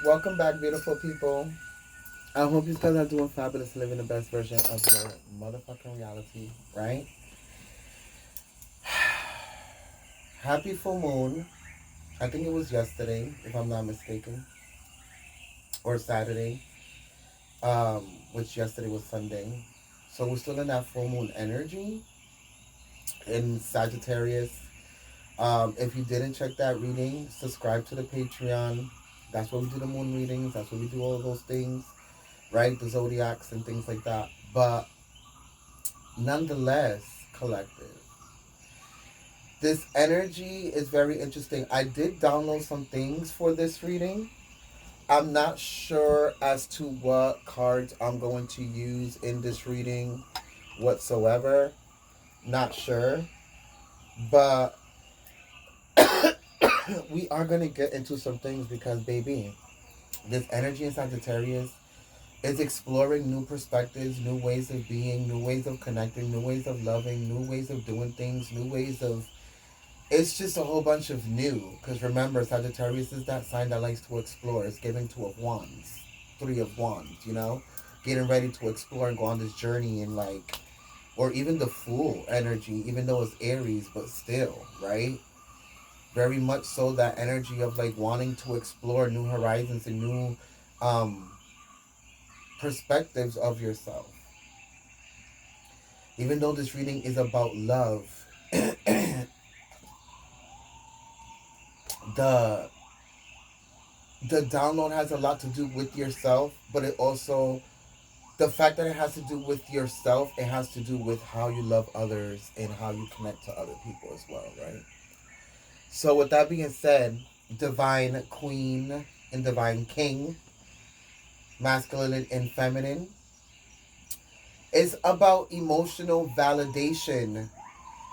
Welcome back, beautiful people. I hope you guys are doing fabulous, living the best version of your motherfucking reality, right? Happy full moon. I think it was yesterday, if I'm not mistaken, or Saturday, um, which yesterday was Sunday. So we're still in that full moon energy in Sagittarius. If you didn't check that reading, subscribe to the Patreon. That's where we do the moon readings. That's where we do all of those things, right? The zodiacs and things like that. But nonetheless, collective, this energy is very interesting. I did download some things for this reading. I'm not sure as to what cards I'm going to use in this reading whatsoever. Not sure. But we are going to get into some things because, baby, this energy in Sagittarius is exploring new perspectives, new ways of being, new ways of connecting, new ways of loving, new ways of doing things, new ways of. It's just a whole bunch of new. Because remember, Sagittarius is that sign that likes to explore. It's giving Two of Wands, Three of Wands, Getting ready to explore and go on this journey and like, or even the Fool energy, even though it's Aries, but still, right? Very much so that energy of like wanting to explore new horizons and new um, perspectives of yourself. Even though this reading is about love, the the download has a lot to do with yourself, but it also, the fact that it has to do with yourself, it has to do with how you love others and how you connect to other people as well, right? So with that being said, divine queen and divine king, masculine and feminine, is about emotional validation,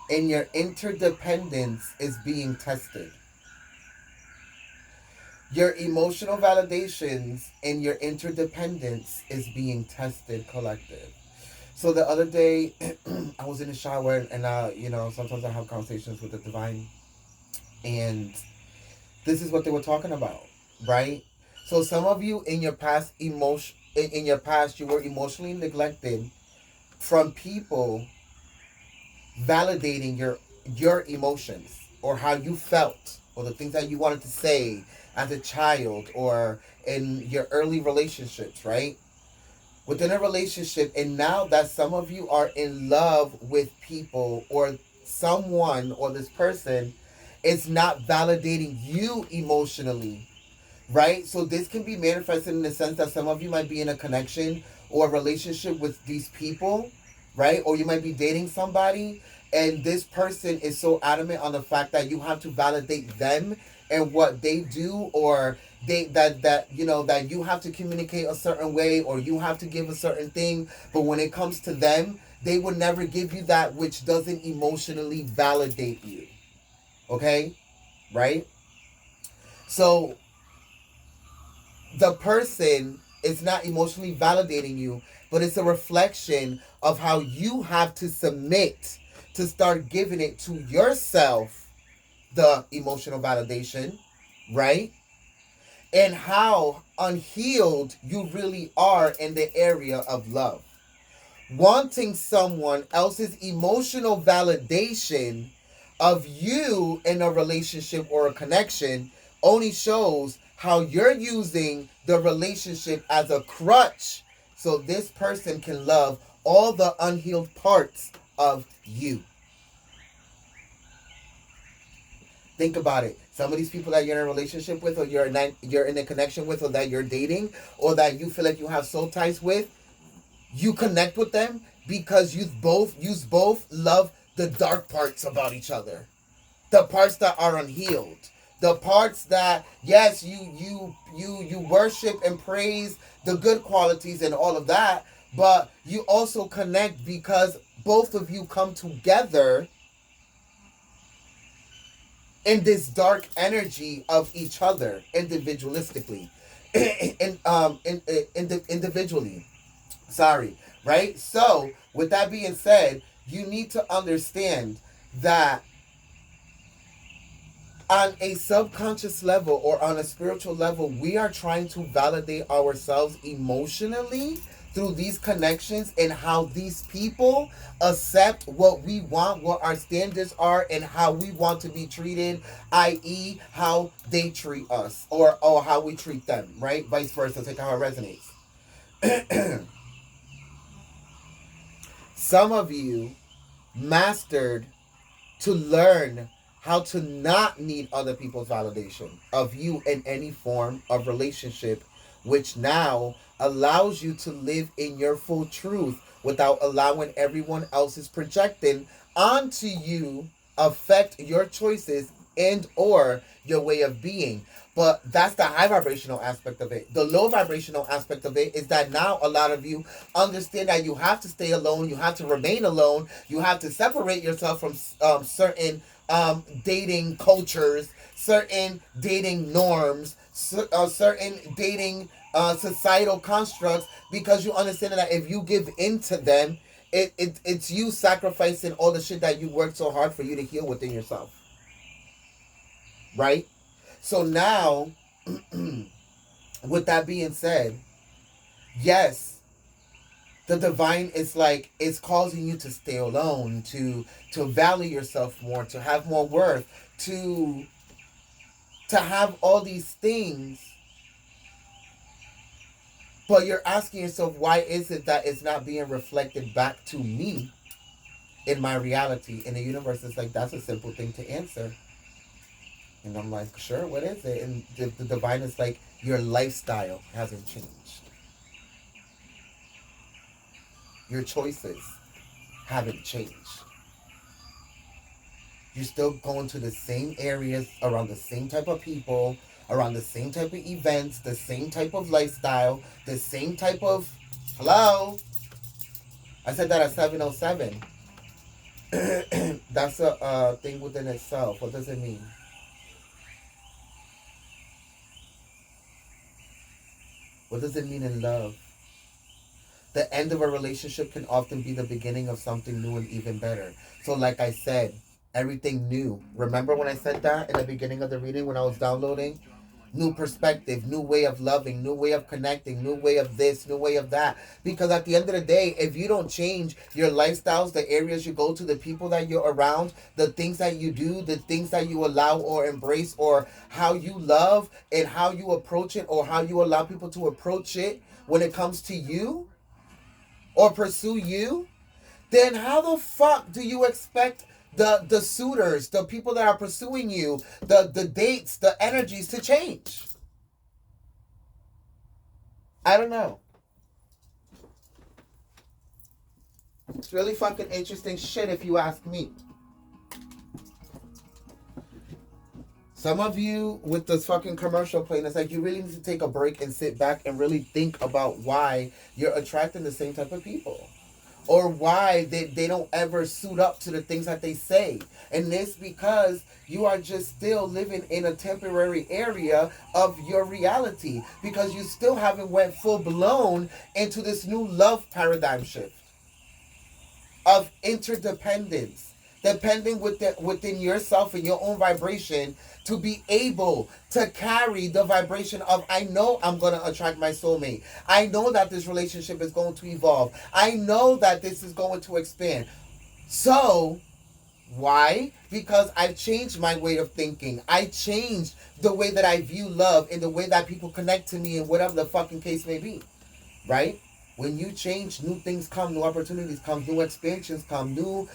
and your interdependence is being tested. Your emotional validations and your interdependence is being tested, collective. So the other day, I was in the shower, and sometimes I have conversations with the divine, and this is what they were talking about, right? So some of you in your past in your past, you were emotionally neglected from people validating your emotions or how you felt or the things that you wanted to say as a child or in your early relationships, right? Within a relationship, and now that some of you are in love with people or someone or this person is not validating you emotionally, right? So this can be manifested in the sense that some of you might be in a connection or a relationship with these people, right? Or you might be dating somebody, and this person is so adamant on the fact that you have to validate them and what they do, or that you have to communicate a certain way, or you have to give a certain thing. But when it comes to them, they will never give you that which doesn't emotionally validate you. Okay, right? So the person is not emotionally validating you, but it's a reflection of how you have to submit to start giving it to yourself the emotional validation, right? And how unhealed you really are in the area of love. Wanting someone else's emotional validation of you in a relationship or a connection only shows how you're using the relationship as a crutch so this person can love all the unhealed parts of you. Think about it. Some of these people that you're in a relationship with, or you're in a connection with, or that you're dating, or that you feel like you have soul ties with, you connect with them because you both love the dark parts about each other, the parts that are unhealed, the parts that, yes, you worship and praise the good qualities and all of that, but you also connect because both of you come together in this dark energy of each other individualistically, individually. Sorry, right? So, with that being said, you need to understand that On a subconscious level or on a spiritual level, we are trying to validate ourselves emotionally through these connections and how these people accept what we want, what our standards are, and how we want to be treated, i.e., how they treat us or how we treat them, right? Vice versa, take how it resonates. Some of you mastered to learn how to not need other people's validation of you in any form of relationship, which now allows you to live in your full truth without allowing everyone else's projecting onto you affect your choices and or your way of being. But that's the high vibrational aspect of it. The low vibrational aspect of it is that now a lot of you understand that you have to stay alone, you have to remain alone, you have to separate yourself from certain dating cultures, certain dating norms, certain dating societal constructs, because you understand that if you give in to them, it's you sacrificing all the shit that you worked so hard for you to heal within yourself. Right? So now, with that being said, yes, the divine is like it's causing you to stay alone, to value yourself more, to have more worth, to have all these things. But you're asking yourself, why is it that it's not being reflected back to me in my reality? And the universe is like, that's a simple thing to answer. And I'm like, sure, what is it? And the divine is like, your lifestyle hasn't changed. Your choices haven't changed. You're still going to the same areas, around the same type of people, around the same type of events, the same type of lifestyle, the same type of... Hello? I said that at 7:07. That's a thing within itself. What does it mean? What does it mean in love? The end of a relationship can often be the beginning of something new and even better. So like I said, everything new. Remember when I said that in the beginning of the reading when I was downloading? New perspective, new way of loving, new way of connecting, new way of this, new way of that. Because at the end of the day, if you don't change your lifestyles, the areas you go to, the people that you're around, the things that you do, the things that you allow or embrace, or how you love and how you approach it, or how you allow people to approach it when it comes to you or pursue you, then how the fuck do you expect the suitors, the people that are pursuing you, the dates, the energies to change? I don't know. It's really fucking interesting shit if you ask me. Some of you with this fucking commercial playing, it's like you really need to take a break and sit back and really think about why you're attracting the same type of people. Or why they don't ever suit up to the things that they say. And this because you are just still living in a temporary area of your reality. Because you still haven't went full blown into this new love paradigm shift of interdependence. Depending within yourself and your own vibration to be able to carry the vibration of, I know I'm going to attract my soulmate. I know that this relationship is going to evolve. I know that this is going to expand. So, why? Because I've changed my way of thinking. I changed the way that I view love and the way that people connect to me and whatever the fucking case may be. Right? When you change, new things come, new opportunities come, new expansions come, new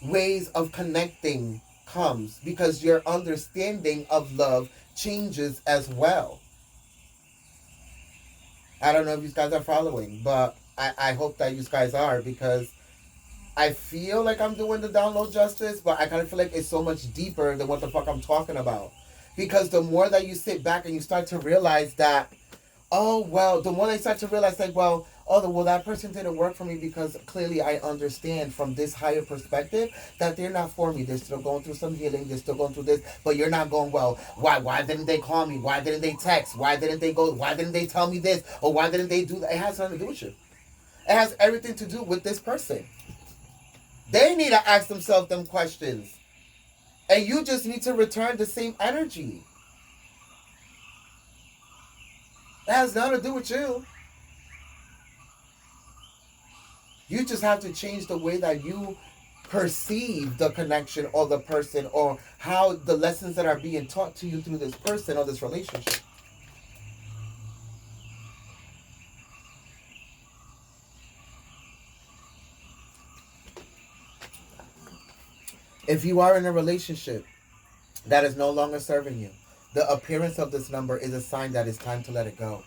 ways of connecting comes, because your understanding of love changes as well. I don't know if you guys are following, but I hope that you guys are, because I feel like I'm doing the download justice, but I kind of feel like it's so much deeper than what the fuck I'm talking about. Because the more that you sit back and you start to realize that, oh, well, the more they start to realize, like, well, that person didn't work for me because clearly I understand from this higher perspective that they're not for me. They're still going through some healing. They're still going through this, but you're not going well. Why didn't they call me? Why didn't they text? Why didn't they go? Why didn't they tell me this? Or why didn't they do that? It has nothing to do with you. It has everything to do with this person. They need to ask themselves them questions. And you just need to return the same energy. It has nothing to do with you. You just have to change the way that you perceive the connection or the person, or how the lessons that are being taught to you through this person or this relationship. If you are in a relationship that is no longer serving you, the appearance of this number is a sign that it's time to let it go.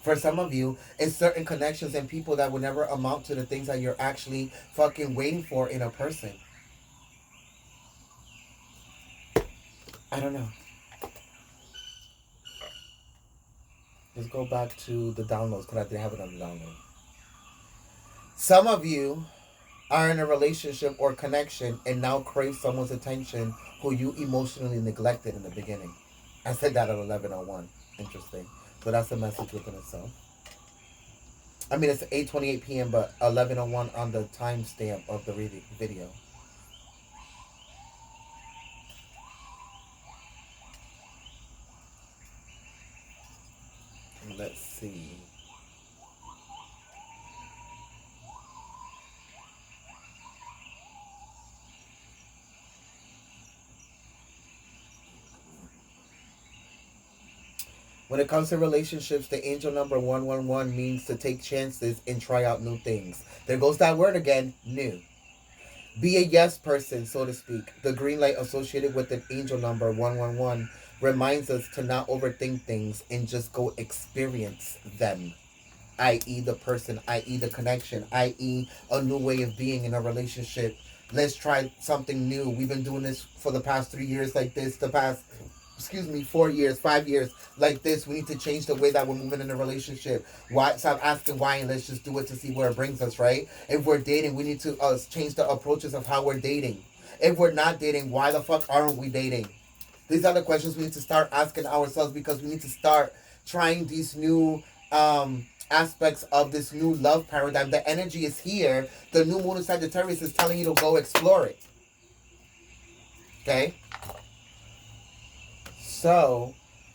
For some of you, it's certain connections and people that will never amount to the things that you're actually fucking waiting for in a person. I don't know. Let's go back to the downloads because I didn't have it on the download. Some of you are in a relationship or connection and now crave someone's attention who you emotionally neglected in the beginning. I said that at 11:01. Interesting. So that's a message within itself. I mean, it's 8:28 p.m., but 11:01 on the timestamp of the video. Let's see. When it comes to relationships, the angel number 111 means to take chances and try out new things. There goes that word again, new. Be a yes person, so to speak. The green light associated with the angel number 111 reminds us to not overthink things and just go experience them, i.e., the person, i.e., the connection, i.e., a new way of being in a relationship. Let's try something new. We've been doing this for the past 3 years like this, the past 4 years, 5 years like this. We need to change the way that we're moving in a relationship. Why? Stop asking why and let's just do it to see where it brings us, right? If we're dating, we need to change the approaches of how we're dating. If we're not dating, why the fuck aren't we dating? These are the questions we need to start asking ourselves, because we need to start trying these new aspects of this new love paradigm. The energy is here. The new moon in Sagittarius is telling you to go explore it. Okay? So,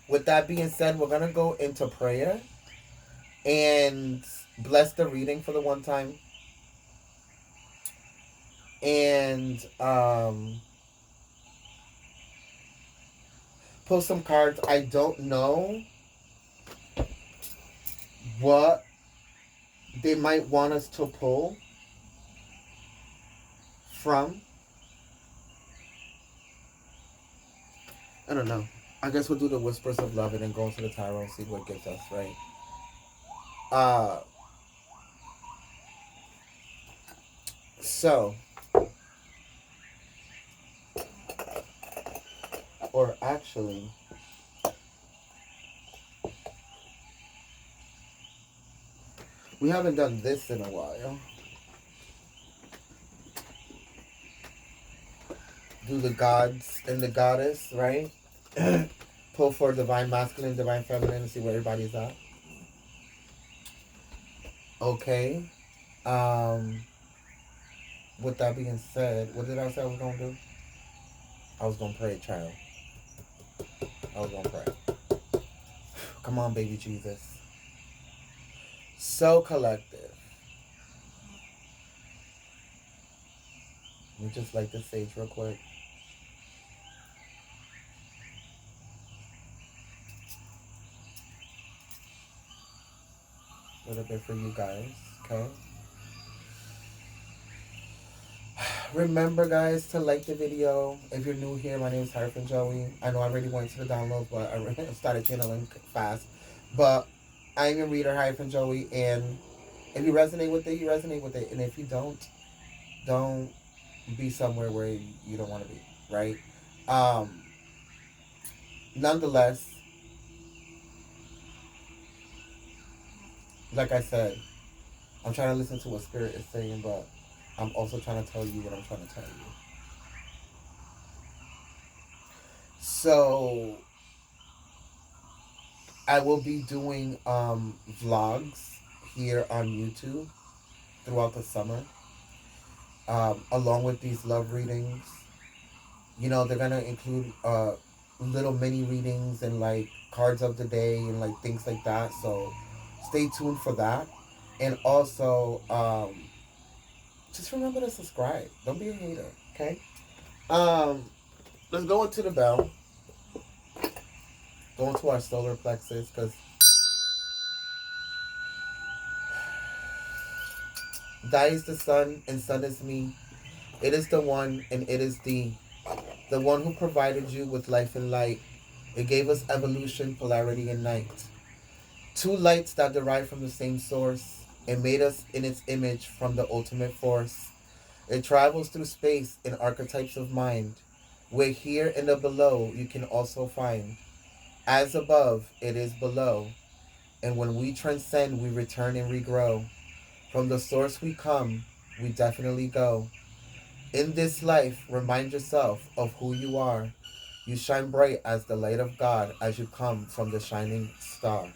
with that being said, we're going to go into prayer and bless the reading for the one time. And pull some cards. I don't know what they might want us to pull from. I don't know. I guess we'll do the Whispers of Love and then go into the Tarot and see what it gives us, right? So, or actually, we haven't done this in a while. Do the gods and the goddess, right? Pull for divine masculine, divine feminine, and see where everybody's at. Okay. With that being said, what did I say I was gonna do? I was gonna pray, child. I was gonna pray. Come on, baby Jesus. So collective. Let me just light this sage real quick. A little bit for you guys, okay? Remember, guys, to like the video. If you're new here, my name is Hierophant Joey. I know I already went to the downloads, but I started channeling fast. But I'm your reader, Hierophant Joey, and if you resonate with it, you resonate with it. And if you don't be somewhere where you don't want to be, right? Nonetheless, like I said, I'm trying to listen to what Spirit is saying, but I'm also trying to tell you what I'm trying to tell you. So, I will be doing vlogs here on YouTube throughout the summer, along with these love readings. They're gonna include little mini readings and like cards of the day and like things like that. So stay tuned for that. And also, just remember to subscribe. Don't be a hater, okay? Um, let's go into the bell. Go into our solar plexus because that is the sun and sun is me. It is the one and it is the one who provided you with life and light. It gave us evolution, polarity, and night. Two lights that derive from the same source. It made us in its image from the ultimate force. It travels through space in archetypes of mind. Where here in the below you can also find. As above, it is below. And when we transcend, we return and regrow. From the source we come, we definitely go. In this life, remind yourself of who you are. You shine bright as the light of God as you come from the shining star.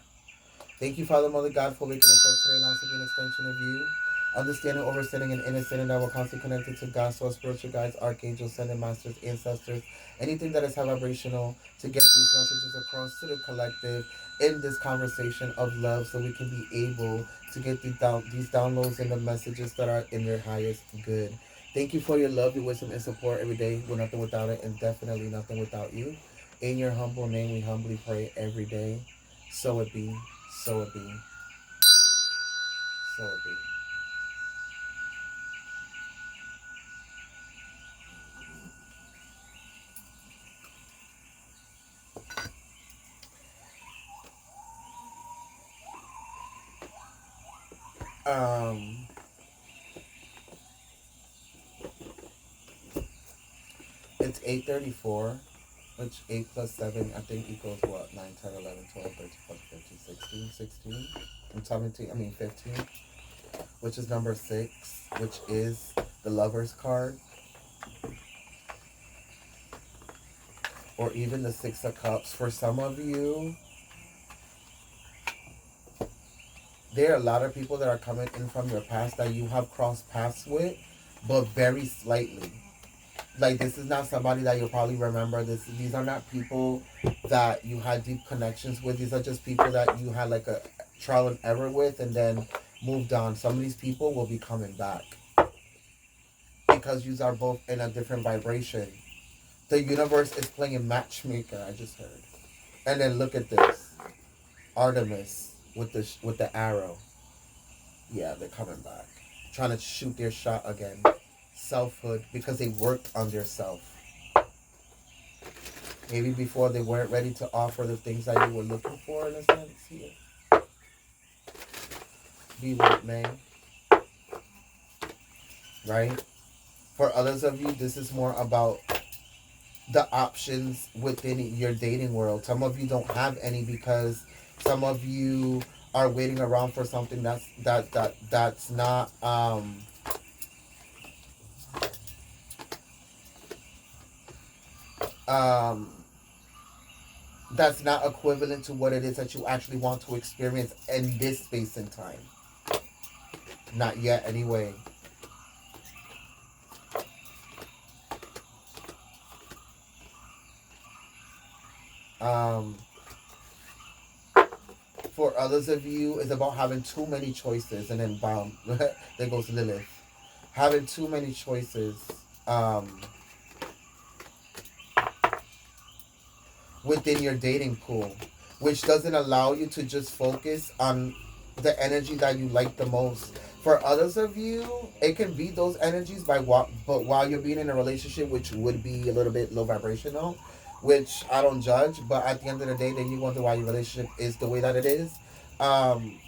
Thank you, Father, Mother God, for waking us up today, allowing us to be an extension of you. Understanding, overstanding, and innocent, and that we're constantly connected to God, so our spiritual guides, archangels, ascended masters, ancestors, anything that is high vibrational, to get these messages across to the collective in this conversation of love, so we can be able to get these downloads and the messages that are in their highest good. Thank you for your love, your wisdom, and support every day. We're nothing without it, and definitely nothing without you. In your humble name, we humbly pray every day. So it be, so it be, so it be. 8:34, which 8 plus 7, I think equals what? 9, 10, 11, 12, 13, 14, 15, 16, 16, and 17, 15, which is number 6, which is the Lover's card, or even the Six of Cups. For some of you, there are a lot of people that are coming in from your past that you have crossed paths with, but very slightly. Like, this is not somebody that you'll probably remember. These are not people that you had deep connections with. These are just people that you had like a trial and error with and then moved on. Some of these people will be coming back because you are both in a different vibration. The universe is playing matchmaker, I just heard. And then look at this. Artemis with the arrow. Yeah, they're coming back. Trying to shoot their shot again. Selfhood, because they worked on their self. Maybe before they weren't ready to offer the things that you were looking for in a sense here. Be with me. Right? For others of you, this is more about the options within your dating world. Some of you don't have any because some of you are waiting around for something that's not um that's not equivalent to what it is that you actually want to experience in this space and time. Not yet, anyway. Um, for others of you, it's about having too many choices, and then bam, there goes Lilith. Having too many choices within your dating pool, which doesn't allow you to just focus on the energy that you like the most. For others of you, it can be those energies but while you're being in a relationship, which would be a little bit low vibrational, which I don't judge. But at the end of the day, then you wonder why your relationship is the way that it is. Um,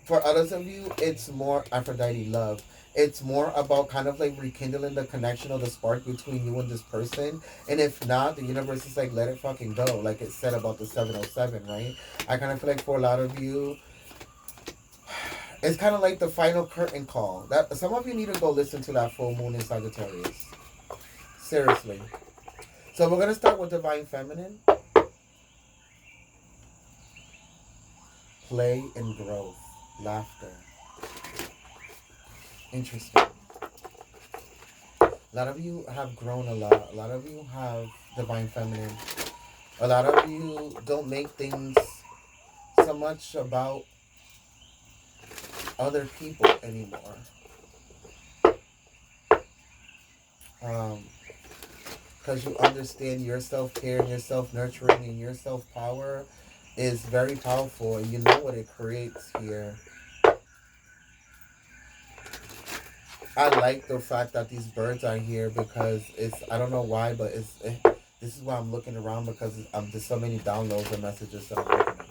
for others of you, it's more Aphrodite love. It's more about kind of like rekindling the connection or the spark between you and this person. And if not, the universe is like, let it fucking go. Like it said about the 707, right? I kind of feel like for a lot of you, it's kind of like the final curtain call. That some of you need to go listen to that full moon in Sagittarius. Seriously. So we're gonna start with Divine Feminine. Play and growth. Laughter. Interesting. A lot of you have grown a lot. A lot of you have divine feminine. A lot of you don't make things so much about other people anymore. Um, because you understand your self care and your self nurturing and your self power is very powerful, and you know what it creates here. I like the fact that these birds are here because it's, I don't know why, but this is why I'm looking around because there's so many downloads and messages that I'm looking at.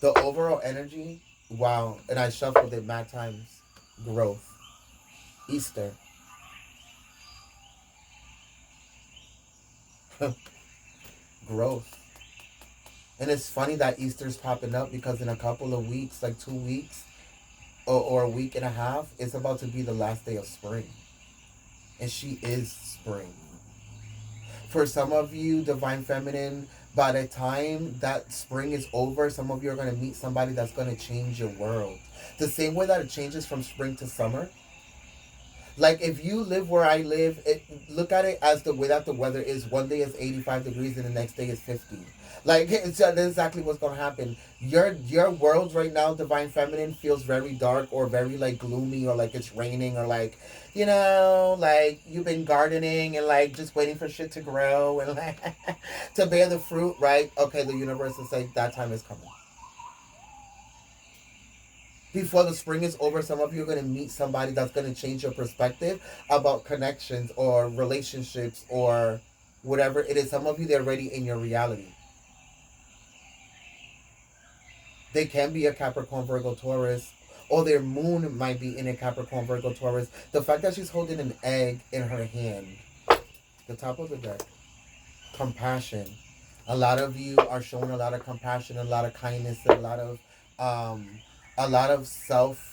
The overall energy, wow, and I shuffled it mad times. Growth, Easter, growth. And it's funny that Easter's popping up because in a couple of weeks, like 2 weeks or a week and a half, it's about to be the last day of spring. And she is spring. For some of you, Divine Feminine, by the time that spring is over, some of you are going to meet somebody that's going to change your world. The same way that it changes from spring to summer. Like if you live where I live, look at it as the way that the weather is. One day is 85 degrees and the next day is 50. Like that's exactly what's gonna happen. Your world right now, Divine Feminine, feels very dark or very like gloomy or like it's raining or like, like you've been gardening and like just waiting for shit to grow and like to bear the fruit, right? Okay, the universe is like that time is coming. Before the spring is over, some of you are going to meet somebody that's going to change your perspective about connections or relationships or whatever it is. Some of you, they're already in your reality. They can be a Capricorn, Virgo, Taurus, or their moon might be in a Capricorn, Virgo, Taurus. The fact that she's holding an egg in her hand, the top of the deck, compassion. A lot of you are showing a lot of compassion, a lot of kindness, um, a lot of selflessness,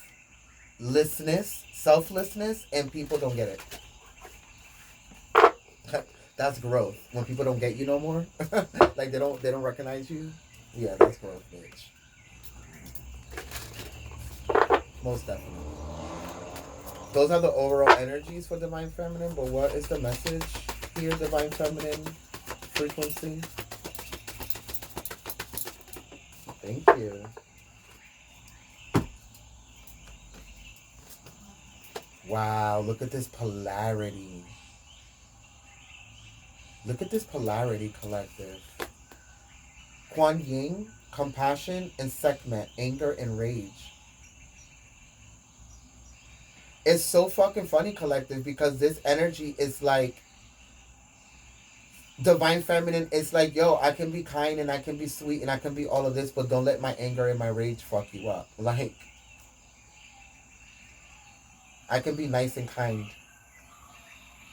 and people don't get it. That's growth. When people don't get you no more, like they don't recognize you. Yeah, that's growth, bitch. Most definitely. Those are the overall energies for Divine Feminine. But what is the message here, Divine Feminine frequency? Thank you. Wow, look at this polarity. Look at this polarity, collective. Kuan Yin, compassion, and Sekhmet, anger and rage. It's so fucking funny, collective, because this energy is like Divine Feminine. It's like, yo, I can be kind and I can be sweet and I can be all of this, but don't let my anger and my rage fuck you up. Like, I can be nice and kind,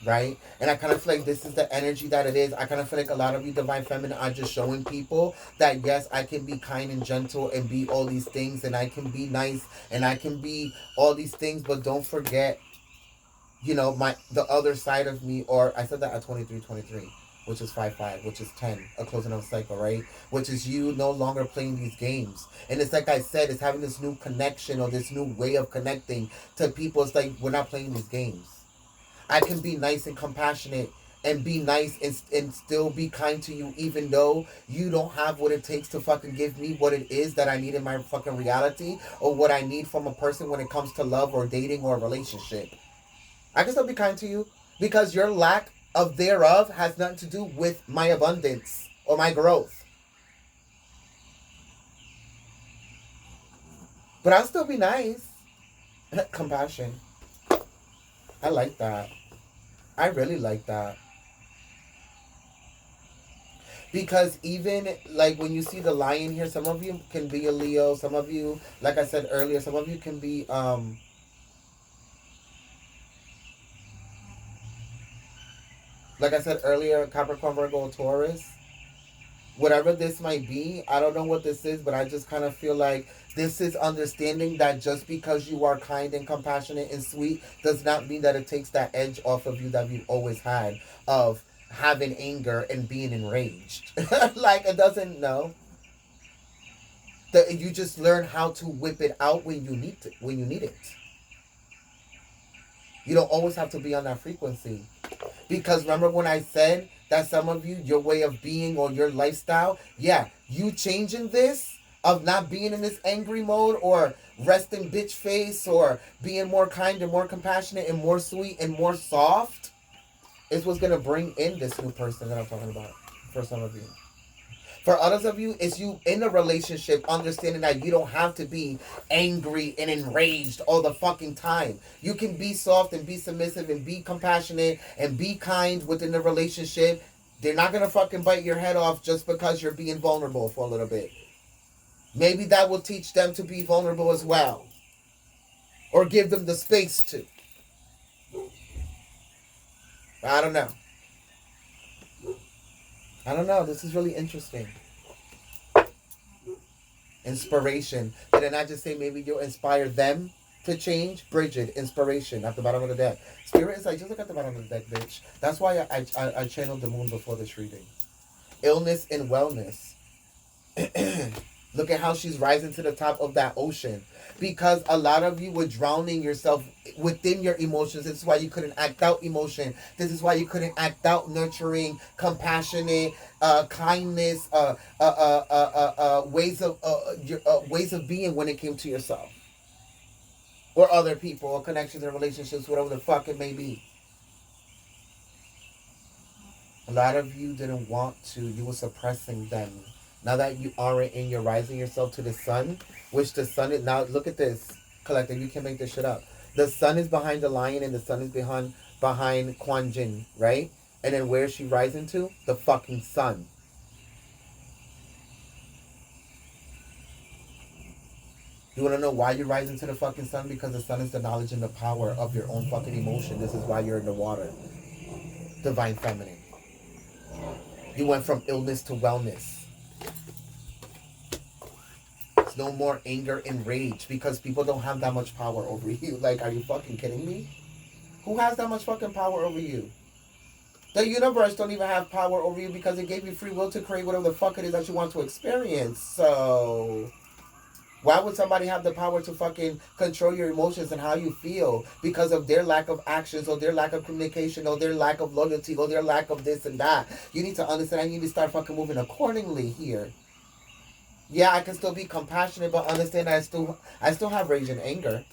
right? And I kind of feel like this is the energy that it is. I kind of feel like a lot of you Divine Feminine are just showing people that yes, I can be kind and gentle and be all these things, and I can be nice and I can be all these things, but don't forget, the other side of me. Or I said that at 23, which is 5-5, which is 10, a closing of a cycle, right? Which is you no longer playing these games. And it's like I said, it's having this new connection or this new way of connecting to people. It's like we're not playing these games. I can be nice and compassionate and be nice and still be kind to you, even though you don't have what it takes to fucking give me what it is that I need in my fucking reality or what I need from a person when it comes to love or dating or a relationship. I can still be kind to you because your lack of thereof has nothing to do with my abundance or my growth. But I'll still be nice. Compassion. I like that. I really like that. Because even like when you see the lion here, some of you can be a Leo, some of you, like I said earlier, some of you can be like I said earlier, Capricorn, Virgo, Taurus. Whatever this might be, I don't know what this is, but I just kind of feel like this is understanding that just because you are kind and compassionate and sweet does not mean that it takes that edge off of you that you've always had of having anger and being enraged. Like it doesn't know that you just learn how to whip it out when you need it. You don't always have to be on that frequency. Because remember when I said that some of you, your way of being or your lifestyle, yeah, you changing this of not being in this angry mode or resting bitch face or being more kind and more compassionate and more sweet and more soft is what's going to bring in this new person that I'm talking about for some of you. For others of you, it's you in a relationship understanding that you don't have to be angry and enraged all the fucking time. You can be soft and be submissive and be compassionate and be kind within the relationship. They're not going to fucking bite your head off just because you're being vulnerable for a little bit. Maybe that will teach them to be vulnerable as well. Or give them the space to. I don't know. I don't know. This is really interesting. Inspiration. Did I not just say maybe you'll inspire them to change? Bridget, inspiration at the bottom of the deck. Spirit is like, just look at the bottom of the deck, bitch. That's why I channeled the moon before this reading. Illness and wellness. Look at how she's rising to the top of that ocean. Because a lot of you were drowning yourself within your emotions. This is why you couldn't act out emotion. This is why you couldn't act out nurturing, compassionate, kindness, ways of being when it came to yourself or other people or connections and relationships, whatever the fuck it may be. A lot of you didn't want to. You were suppressing them. Now that you are in, you're rising yourself to the sun, which the sun is now. Look at this, collective. You can make this shit up. The sun is behind the lion, and the sun is behind Quan Jin, right? And then where is she rising to? The fucking sun. You want to know why you're rising to the fucking sun? Because the sun is the knowledge and the power of your own fucking emotion. This is why you're in the water. Divine feminine. You went from illness to wellness. It's no more anger and rage because people don't have that much power over you. Like, are you fucking kidding me? Who has that much fucking power over you? The universe don't even have power over you because it gave you free will to create whatever the fuck it is that you want to experience. So why would somebody have the power to fucking control your emotions and how you feel because of their lack of actions or their lack of communication or their lack of loyalty or their lack of this and that? You need to understand. You need to start fucking moving accordingly here. Yeah, I can still be compassionate, but understand that I still have rage and anger.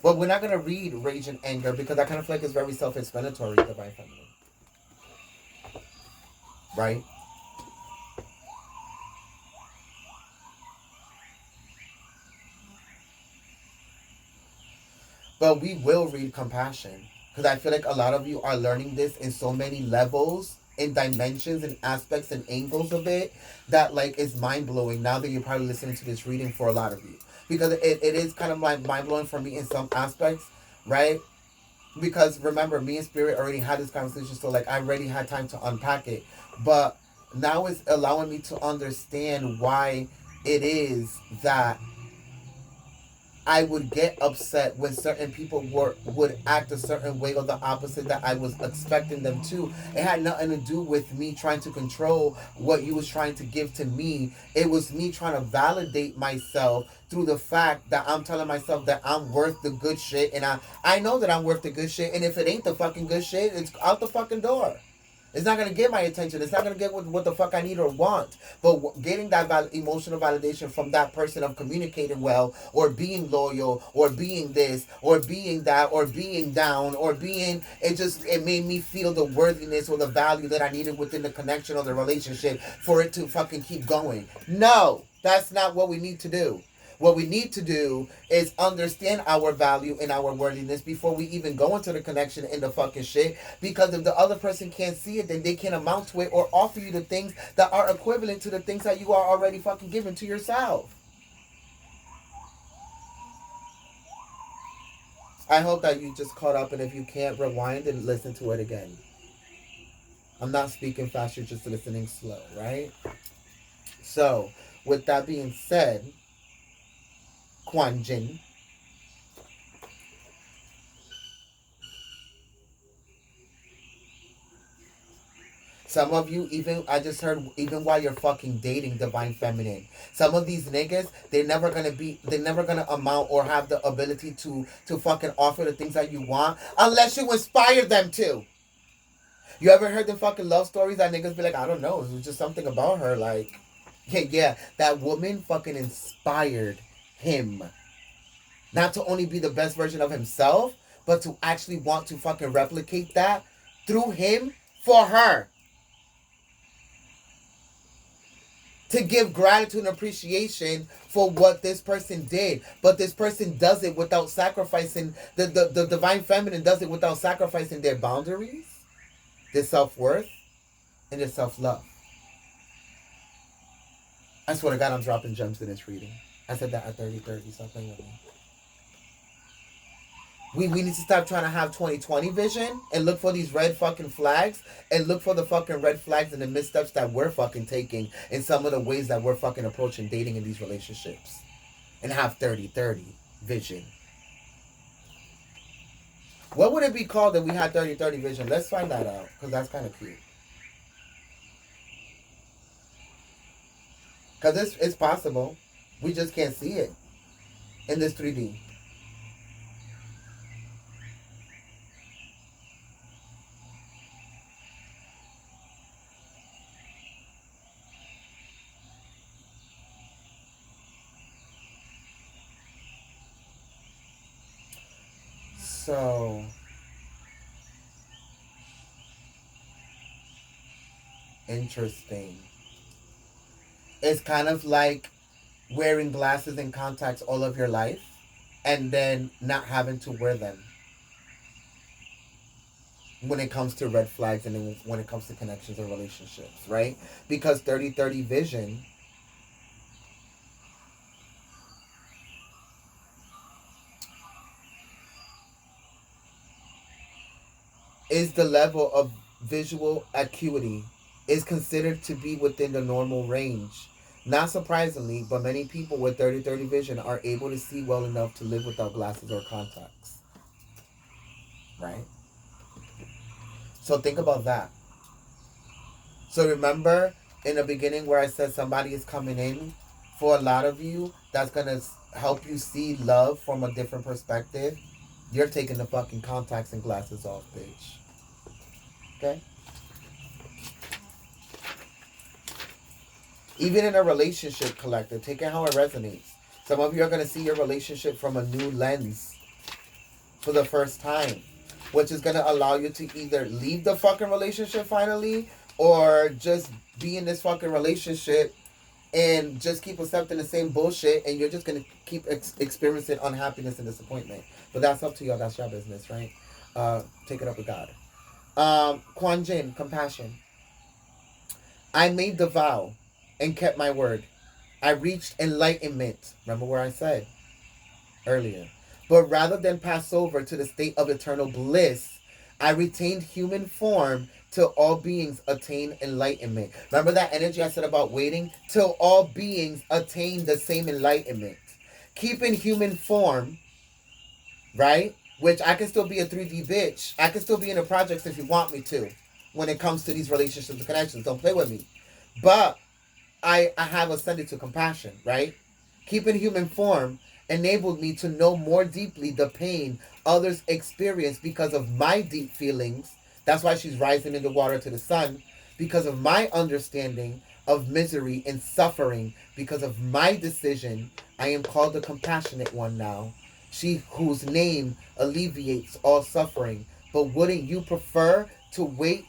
But we're not gonna read rage and anger because I kind of feel like it's very self-explanatory, divine feminine. Right? But we will read compassion because I feel like a lot of you are learning this in so many levels, in dimensions and aspects and angles of it that like it's mind blowing now that you're probably listening to this reading for a lot of you because it is kind of like mind blowing for me in some aspects, right? Because remember, me and Spirit already had this conversation, so like I already had time to unpack it, but now it's allowing me to understand why it is that I would get upset when certain people would act a certain way or the opposite that I was expecting them to. It had nothing to do with me trying to control what you was trying to give to me. It was me trying to validate myself through the fact that I'm telling myself that I'm worth the good shit, and I know that I'm worth the good shit, and if it ain't the fucking good shit, it's out the fucking door. It's not gonna get my attention. It's not gonna get what the fuck I need or want. But getting that emotional validation from that person of communicating well, or being loyal, or being this, or being that, or being down, or being it made me feel the worthiness or the value that I needed within the connection or the relationship for it to fucking keep going. No, that's not what we need to do. What we need to do is understand our value and our worthiness before we even go into the connection and the fucking shit. Because if the other person can't see it, then they can't amount to it or offer you the things that are equivalent to the things that you are already fucking giving to yourself. I hope that you just caught up, and if you can't, rewind and listen to it again. I'm not speaking fast, you're just listening slow, right? So, with that being said, Quan Jin, Some of you, even I just heard, even while you're fucking dating divine feminine, some of these niggas, they're never gonna amount or have the ability to fucking offer the things that you want unless you inspire them to. You ever heard the fucking love stories that niggas be like, I don't know, it was just something about her, like, yeah, that woman fucking inspired him, not to only be the best version of himself, but to actually want to fucking replicate that through him for her. To give gratitude and appreciation for what this person did. But this person does it without sacrificing, the divine feminine does it without sacrificing their boundaries, their self-worth, and their self-love. I swear to God, I'm dropping gems in this reading. I said that at 30:30. Stop playing with me. We need to stop trying to have 2020 vision and look for these red fucking flags and look for the fucking red flags and the missteps that we're fucking taking in some of the ways that we're fucking approaching dating in these relationships. And have 30:30 vision. What would it be called if we had 30:30 vision? Let's find that out, because that's kind of cute. Because it's possible. We just can't see it in this 3D. So, interesting. It's kind of like wearing glasses and contacts all of your life and then not having to wear them when it comes to red flags and then when it comes to connections or relationships, right? Because 30:30 vision is the level of visual acuity is considered to be within the normal range. Not surprisingly, but many people with 30:30 vision are able to see well enough to live without glasses or contacts. Right? So think about that. So remember in the beginning where I said somebody is coming in for a lot of you that's going to help you see love from a different perspective? You're taking the fucking contacts and glasses off, bitch. Okay? Even in a relationship, collective, take it how it resonates. Some of you are going to see your relationship from a new lens for the first time, which is going to allow you to either leave the fucking relationship finally or just be in this fucking relationship and just keep accepting the same bullshit, and you're just going to keep experiencing unhappiness and disappointment. But that's up to y'all. That's your business, right? Take it up with God. Quan Jin, compassion. I made the vow and kept my word. I reached enlightenment. Remember where I said earlier. But rather than pass over to the state of eternal bliss, I retained human form till all beings attain enlightenment. Remember that energy I said about waiting? Till all beings attain the same enlightenment. Keeping human form, right? Which I can still be a 3D bitch. I can still be in the projects if you want me to when it comes to these relationships and connections. Don't play with me. But I have ascended to compassion, right? Keeping human form enabled me to know more deeply the pain others experience because of my deep feelings. That's why she's rising in the water to the sun. Because of my understanding of misery and suffering. Because of my decision, I am called the compassionate one now. She whose name alleviates all suffering. But wouldn't you prefer to wait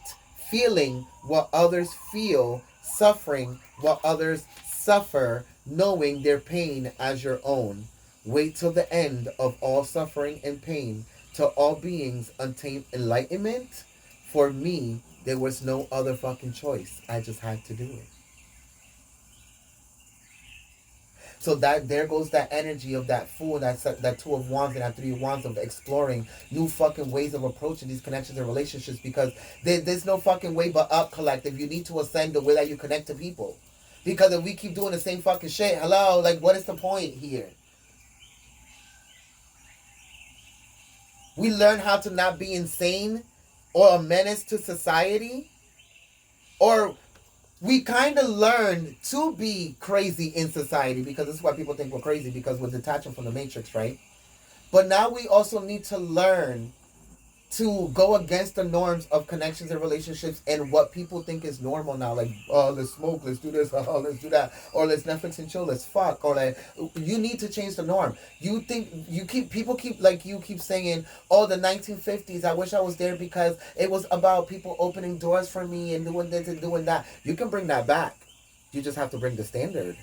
feeling what others feel, suffering what others suffer, knowing their pain as your own? Wait till the end of all suffering and pain, till all beings attain enlightenment? For me, there was no other fucking choice. I just had to do it. So that there goes that energy of that fool, that two of wands and that three of wands of exploring new fucking ways of approaching these connections and relationships, because there's no fucking way but up, collective. You need to ascend the way that you connect to people. Because if we keep doing the same fucking shit, hello, like what is the point here? We learn how to not be insane or a menace to society Or we kind of learn to be crazy in society, because this is why people think we're crazy, because we're detaching from the matrix, right? But now we also need to learn to go against the norms of connections and relationships and what people think is normal now. Like, oh, let's smoke, let's do this, oh, let's do that, or let's Netflix and chill, let's fuck, or like, you need to change the norm. You think people keep, like, you keep saying, oh, the 1950s, I wish I was there because it was about people opening doors for me and doing this and doing that. You can bring that back. You just have to bring the standard.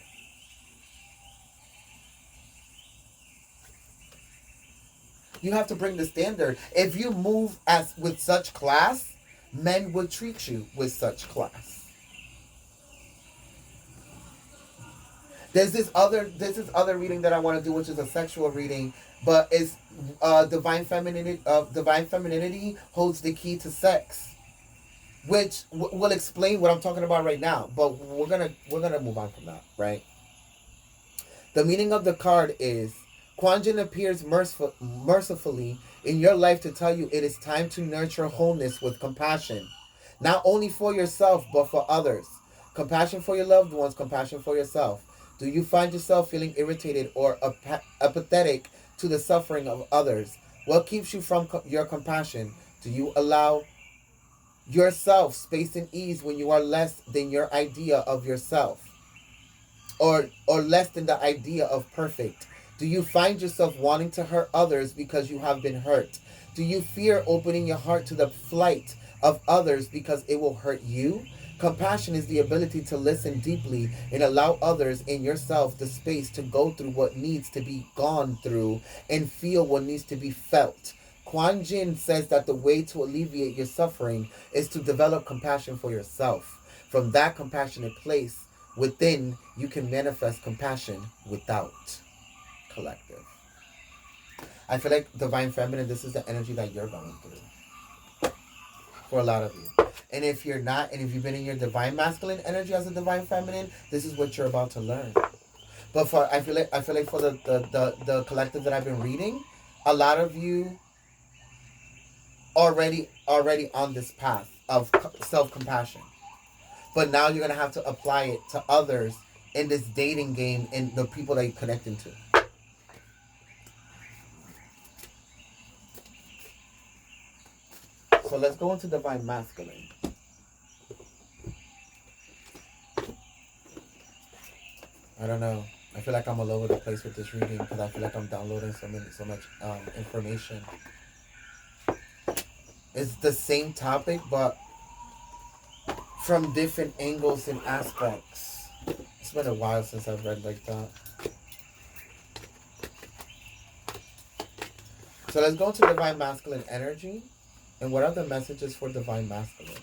You have to bring the standard. If you move as with such class, men would treat you with such class. There's this other reading that I want to do, which is a sexual reading, but it's divine femininity. Divine femininity holds the key to sex, which will explain what I'm talking about right now. But we're gonna move on from that, right? The meaning of the card is Quan Yin appears mercifully in your life to tell you it is time to nurture wholeness with compassion, not only for yourself but for others. Compassion for your loved ones, compassion for yourself. Do you find yourself feeling irritated or apathetic to the suffering of others? What keeps you from your compassion? Do you allow yourself space and ease when you are less than your idea of yourself? Or less than the idea of perfect? Do you find yourself wanting to hurt others because you have been hurt? Do you fear opening your heart to the flight of others because it will hurt you? Compassion is the ability to listen deeply and allow others and yourself the space to go through what needs to be gone through and feel what needs to be felt. Quan Yin says that the way to alleviate your suffering is to develop compassion for yourself. From that compassionate place within, you can manifest compassion without collective. I feel like divine feminine, this is the energy that you're going through for a lot of you. And if you're not, and if you've been in your divine masculine energy as a divine feminine, this is what you're about to learn. But for I feel like for the collective that I've been reading, a lot of you already on this path of self compassion. But now you're gonna have to apply it to others in this dating game and the people that you're connecting to. So let's go into divine masculine. I don't know. I feel like I'm all over the place with this reading because I feel like I'm downloading so much information. It's the same topic, but from different angles and aspects. It's been a while since I've read like that. So let's go into divine masculine energy. And what are the messages for divine masculine?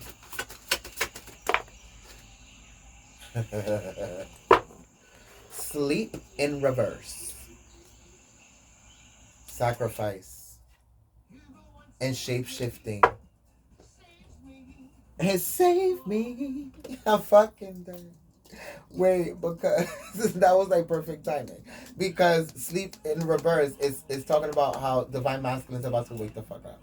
Sleep in reverse. Sacrifice. And shape-shifting. And save me. I'm fucking dead. Wait, because that was like perfect timing. Because sleep in reverse is talking about how divine masculine is about to wake the fuck up.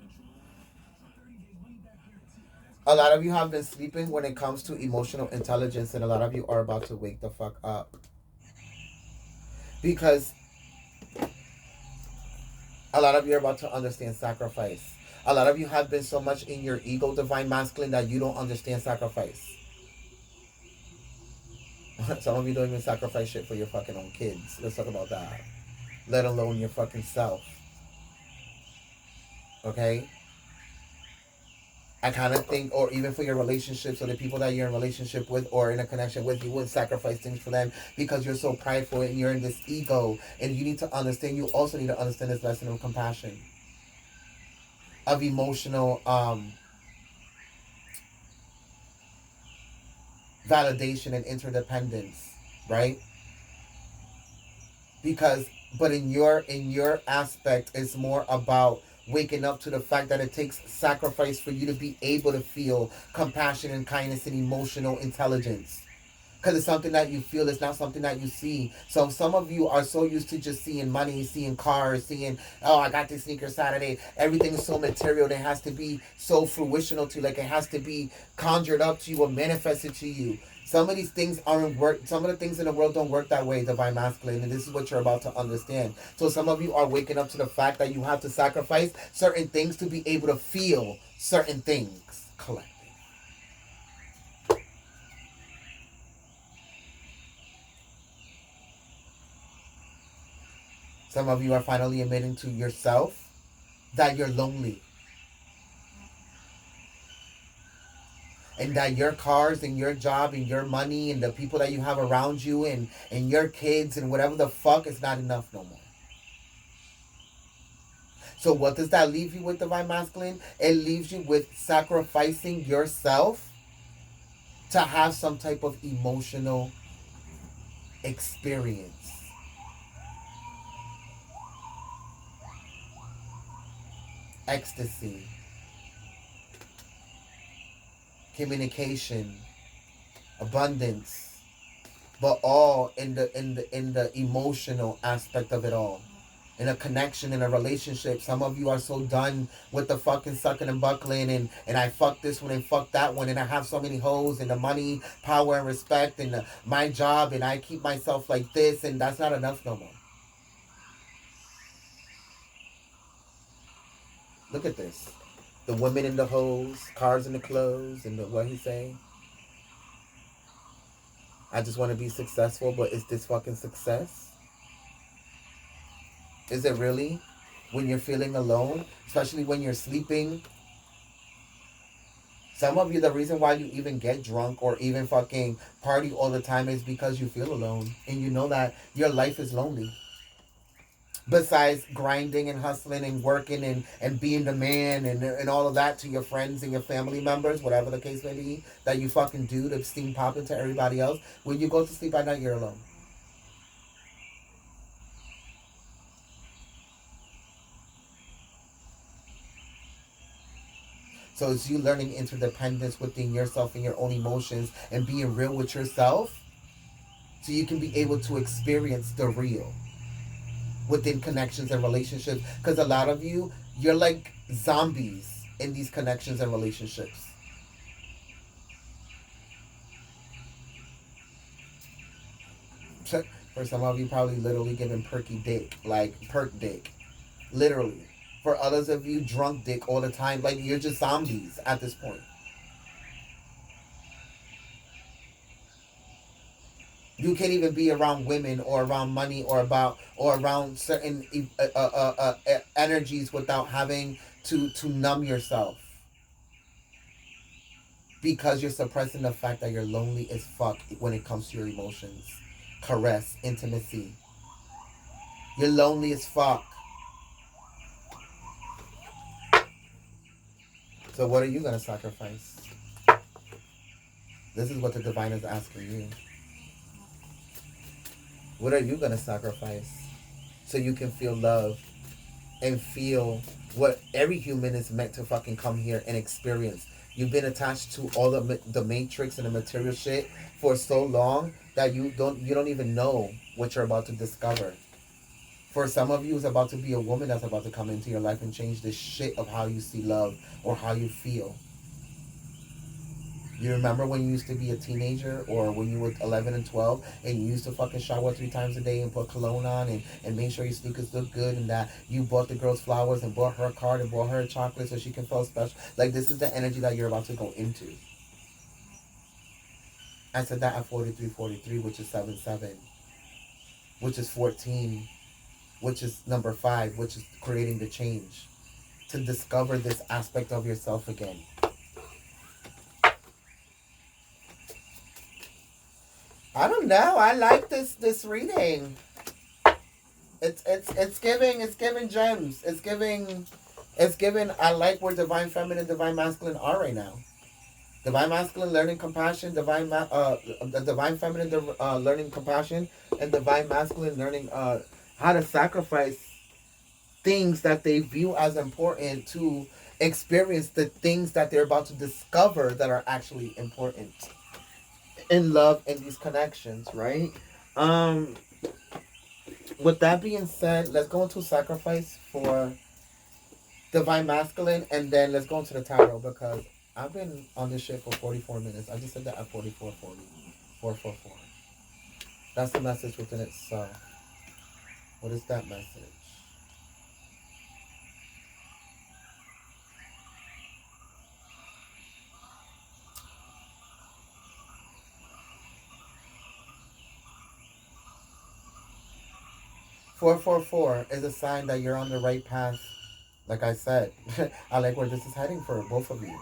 A lot of you have been sleeping when it comes to emotional intelligence, and a lot of you are about to wake the fuck up. Because a lot of you are about to understand sacrifice. A lot of you have been so much in your ego, divine masculine, that you don't understand sacrifice. Some of you don't even sacrifice shit for your fucking own kids. Let's talk about that. Let alone your fucking self. Okay? I kind of think, or even for your relationships or the people that you're in a relationship with or in a connection with, you wouldn't sacrifice things for them because you're so prideful and you're in this ego. And you need to understand, you also need to understand this lesson of compassion, of emotional validation and interdependence, right? Because, but in your aspect, it's more about waking up to the fact that it takes sacrifice for you to be able to feel compassion and kindness and emotional intelligence. Because it's something that you feel, it's not something that you see. So some of you are so used to just seeing money, seeing cars, seeing, oh, I got this sneaker Saturday. Everything is so material. It has to be so fruitional to you. Like, it has to be conjured up to you or manifested to you. Some of these things aren't work. Some of the things in the world don't work that way, divine masculine. And this is what you're about to understand. So some of you are waking up to the fact that you have to sacrifice certain things to be able to feel certain things. Collect. Some of you are finally admitting to yourself that you're lonely. And that your cars and your job and your money and the people that you have around you and your kids and whatever the fuck is not enough no more. So what does that leave you with, divine masculine? It leaves you with sacrificing yourself to have some type of emotional experience. Ecstasy, communication, abundance, but all in the emotional aspect of it all. In a connection, in a relationship. Some of you are so done with the fucking sucking and buckling and I fuck this one and fuck that one and I have so many hoes and the money, power and respect and my job and I keep myself like this and that's not enough no more. Look at this. The women in the hoes, cars in the clothes, and the what he say? I just want to be successful, but is this fucking success? Is it really? When you're feeling alone, especially when you're sleeping. Some of you, the reason why you even get drunk or even fucking party all the time is because you feel alone. And you know that your life is lonely. Besides grinding and hustling and working and being the man and all of that to your friends and your family members, whatever the case may be, that you fucking do to steam popping to everybody else. When you go to sleep at night, you're alone. So it's you learning interdependence within yourself and your own emotions and being real with yourself so you can be able to experience the real within connections and relationships. Because a lot of you, you're like zombies in these connections and relationships. For some of you, probably literally giving perky dick, like perk dick. Literally. For others of you, drunk dick all the time. Like, you're just zombies at this point. You can't even be around women or around money or around certain energies without having to numb yourself because you're suppressing the fact that you're lonely as fuck when it comes to your emotions. Caress, intimacy. You're lonely as fuck. So what are you gonna sacrifice? This is what the divine is asking you. What are you gonna sacrifice so you can feel love and feel what every human is meant to fucking come here and experience? You've been attached to all the matrix and the material shit for so long that you don't even know what you're about to discover. For some of you, it's about to be a woman that's about to come into your life and change the shit of how you see love or how you feel. You remember when you used to be a teenager or when you were 11 and 12 and you used to fucking shower 3 times a day and put cologne on and make sure your sneakers look good and that you bought the girls flowers and bought her a card and bought her a chocolate so she can feel special? Like, this is the energy that you're about to go into. I said that at 4343, which is 77, which is 14, which is number 5, which is creating the change. To discover this aspect of yourself again. I don't know. I like this reading. It's giving gems. It's giving. I like where divine feminine, divine masculine are right now. Divine masculine learning compassion, divine feminine learning compassion, and divine masculine learning how to sacrifice things that they view as important to experience the things that they're about to discover that are actually important. in love and these connections, right? Um, with that being said, let's go into sacrifice for divine masculine, and then let's go into the tarot because I've been on this shit for 44 minutes. I just said that at 44:40, 444. That's the message within itself. What is that message? 444 is a sign that you're on the right path. Like I said, I like where this is heading for both of you.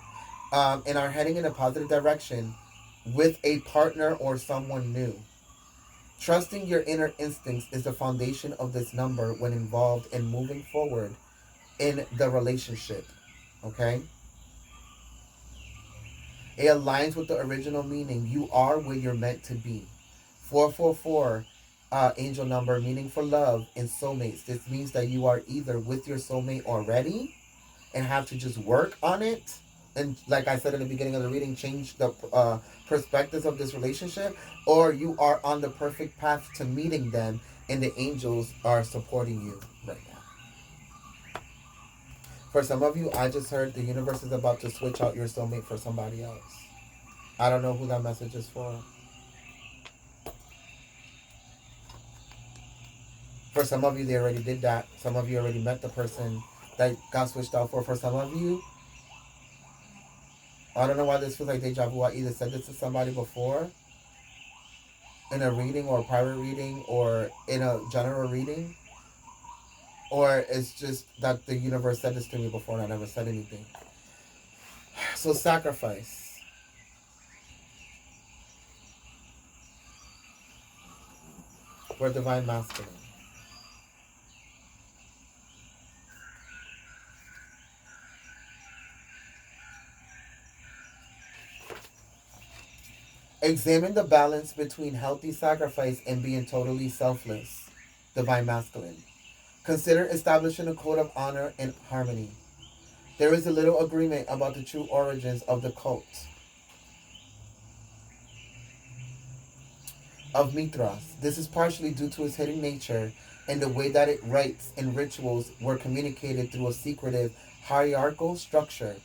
And are heading in a positive direction with a partner or someone new. Trusting your inner instincts is the foundation of this number when involved in moving forward in the relationship. Okay? It aligns with the original meaning. You are where you're meant to be. 444, angel number, meaning for love and soulmates. This means that you are either with your soulmate already and have to just work on it. And like I said in the beginning of the reading, change the perspectives of this relationship, or you are on the perfect path to meeting them, and the angels are supporting you right now. For some of you, I just heard the universe is about to switch out your soulmate for somebody else. I don't know who that message is for. For some of you, they already did that. Some of you already met the person that got switched out for. For some of you, I don't know why this feels like deja vu. I either said this to somebody before in a reading or a private reading or in a general reading, or it's just that the universe said this to me before and I never said anything. So sacrifice for divine masculine. Examine the balance between healthy sacrifice and being totally selfless. Divine masculine. Consider establishing a code of honor and harmony. There is a little agreement about the true origins of the cult of Mithras. This is partially due to its hidden nature and the way that its rites and rituals were communicated through a secretive hierarchical structure.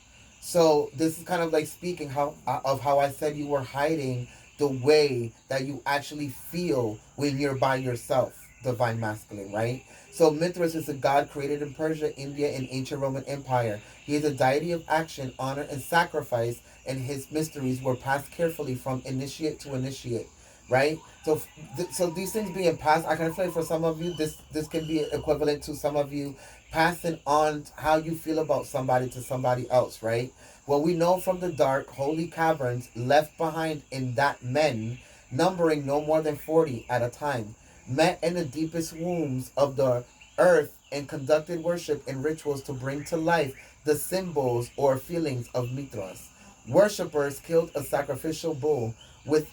So this is kind of like speaking of how I said you were hiding the way that you actually feel when you're by yourself, divine masculine, right? So Mithras is a god created in Persia, India, and ancient Roman Empire. He is a deity of action, honor, and sacrifice, and his mysteries were passed carefully from initiate to initiate, right? So these things being passed, I kind of feel like for some of you, this can be equivalent to some of you passing on how you feel about somebody to somebody else, right? Well, we know from the dark, holy caverns left behind in that men, numbering no more than 40 at a time, met in the deepest wombs of the earth and conducted worship and rituals to bring to life the symbols or feelings of Mithras. Worshippers killed a sacrificial bull with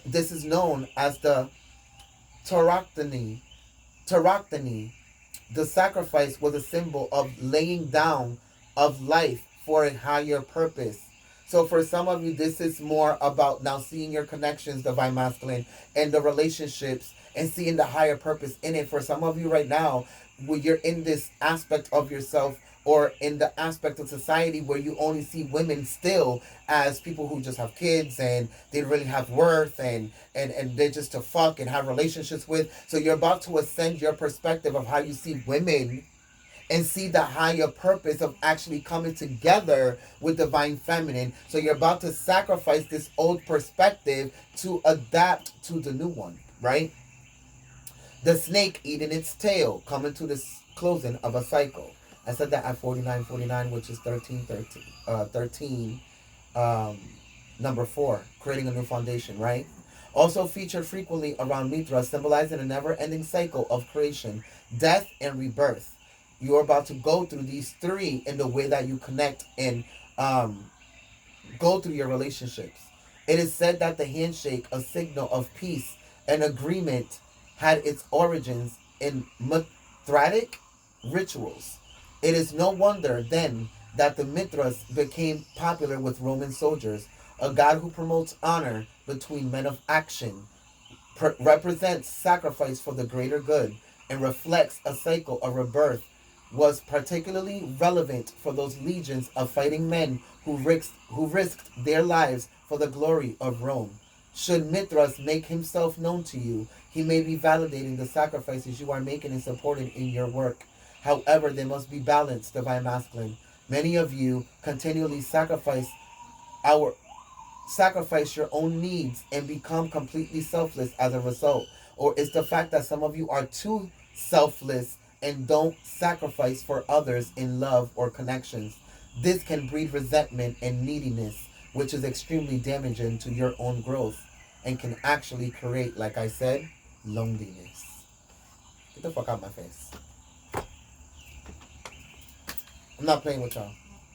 this is known as the Tauroctony. Tauroctony. The sacrifice was a symbol of laying down of life for a higher purpose. So for some of you, this is more about now seeing your connections, divine masculine, and the relationships and seeing the higher purpose in it. For some of you right now, where you're in this aspect of yourself or in the aspect of society where you only see women still as people who just have kids and they really have worth and they're just to fuck and have relationships with. So you're about to ascend your perspective of how you see women and see the higher purpose of actually coming together with divine feminine. So you're about to sacrifice this old perspective to adapt to the new one, right? The snake eating its tail, coming to this closing of a cycle. I said that at 49:49, which is 13, number 4, creating a new foundation, right? Also featured frequently around Mithra, symbolizing a never-ending cycle of creation, death, and rebirth. You're about to go through these three in the way that you connect and go through your relationships. It is said that the handshake, a signal of peace and agreement, had its origins in Mithritic rituals. It is no wonder then that the Mithras became popular with Roman soldiers. A God who promotes honor between men of action, represents sacrifice for the greater good, and reflects a cycle of rebirth, was particularly relevant for those legions of fighting men who risked their lives for the glory of Rome. Should Mithras make himself known to you, he may be validating the sacrifices you are making and supporting in your work. However, they must be balanced, divine masculine. Many of you continually our sacrifice your own needs and become completely selfless as a result? Or is the fact that some of you are too selfless and don't sacrifice for others in love or connections? This can breed resentment and neediness, which is extremely damaging to your own growth and can actually create, like I said, loneliness. Get the fuck out of my face. I'm not playing with y'all.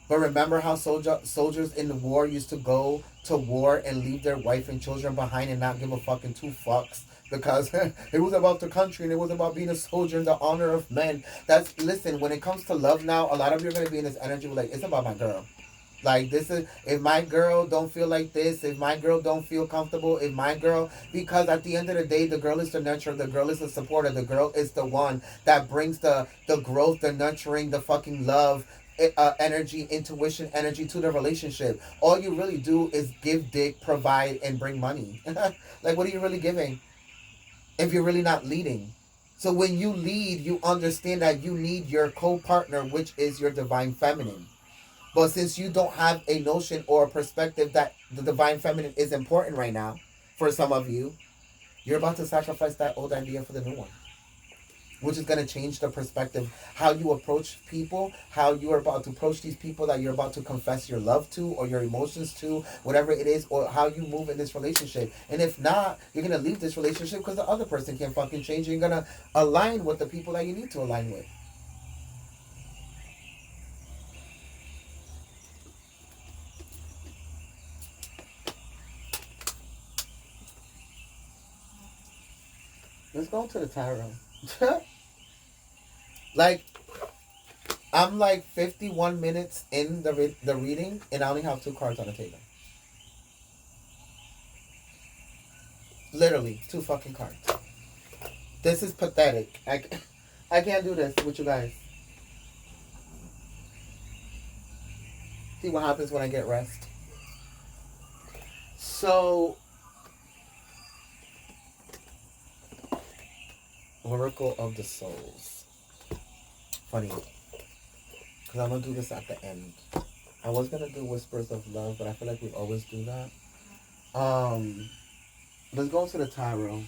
But remember how soldiers in the war used to go to war and leave their wife and children behind and not give a fucking two fucks because it was about the country and it was about being a soldier and the honor of men. Listen, when it comes to love now, a lot of you are going to be in this energy like, it's about my girl. Like, this is, if my girl don't feel like this, if my girl don't feel comfortable, if my girl, because at the end of the day, the girl is the nurturer, the girl is the supporter, the girl is the one that brings the growth, the nurturing, the fucking love, energy, intuition, energy to the relationship. All you really do is give dick, provide, and bring money. Like, what are you really giving if you're really not leading? So when you lead, you understand that you need your co-partner, which is your divine feminine. But since you don't have a notion or a perspective that the divine feminine is important right now, for some of you, you're about to sacrifice that old idea for the new one, which is going to change the perspective, how you approach people, how you are about to approach these people that you're about to confess your love to or your emotions to, whatever it is, or how you move in this relationship. And if not, you're going to leave this relationship because the other person can't fucking change. You're going to align with the people that you need to align with. Let's go to the tarot. Like, I'm like 51 minutes in the reading, and I only have 2 cards on the table. Literally, 2 fucking cards. This is pathetic. I can't do this with you guys. See what happens when I get rest. So, Oracle of the Souls. Funny. Because I'm going to do this at the end. I was going to do Whispers of Love, but I feel like we always do that. Let's go into the tarot.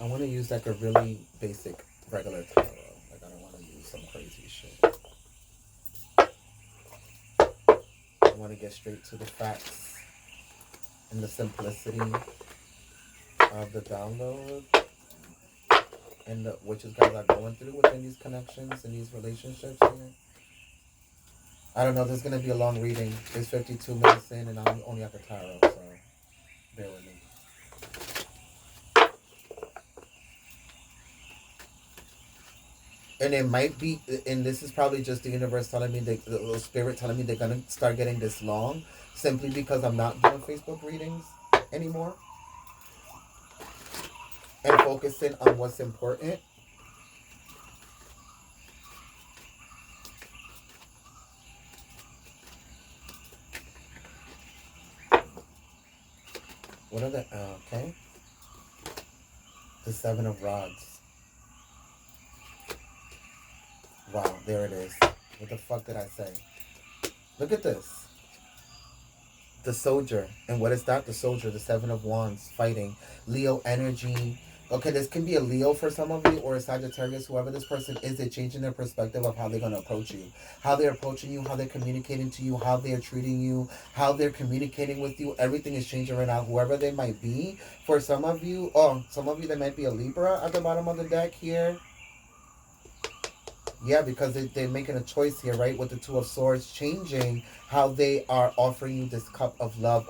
I want to use like a really basic, regular tarot. Like, I don't want to use some crazy shit. I want to get straight to the facts and the simplicity of the download and what you guys are going through within these connections and these relationships here. I don't know, there's going to be a long reading. It's 52 minutes in and I'm only at the tarot, so bear with me. And it might be, and this is probably just the universe telling me, the spirit telling me they're going to start getting this long simply because I'm not doing Facebook readings anymore and focusing on what's important. What are the, okay. The 7 of Rods. Wow, there it is. What the fuck did I say? Look at this. The Soldier. And what is that? The Soldier, the 7 of Wands, fighting. Leo energy. Okay, this can be a Leo for some of you or a Sagittarius, whoever this person is. They're changing their perspective of how they're going to approach you. How they're approaching you, how they're communicating to you, how they're treating you, how they're communicating with you. Everything is changing right now, whoever they might be. For some of you, they might be a Libra at the bottom of the deck here. Yeah, because they're making a choice here, right? With the 2 of Swords, changing how they are offering you this cup of love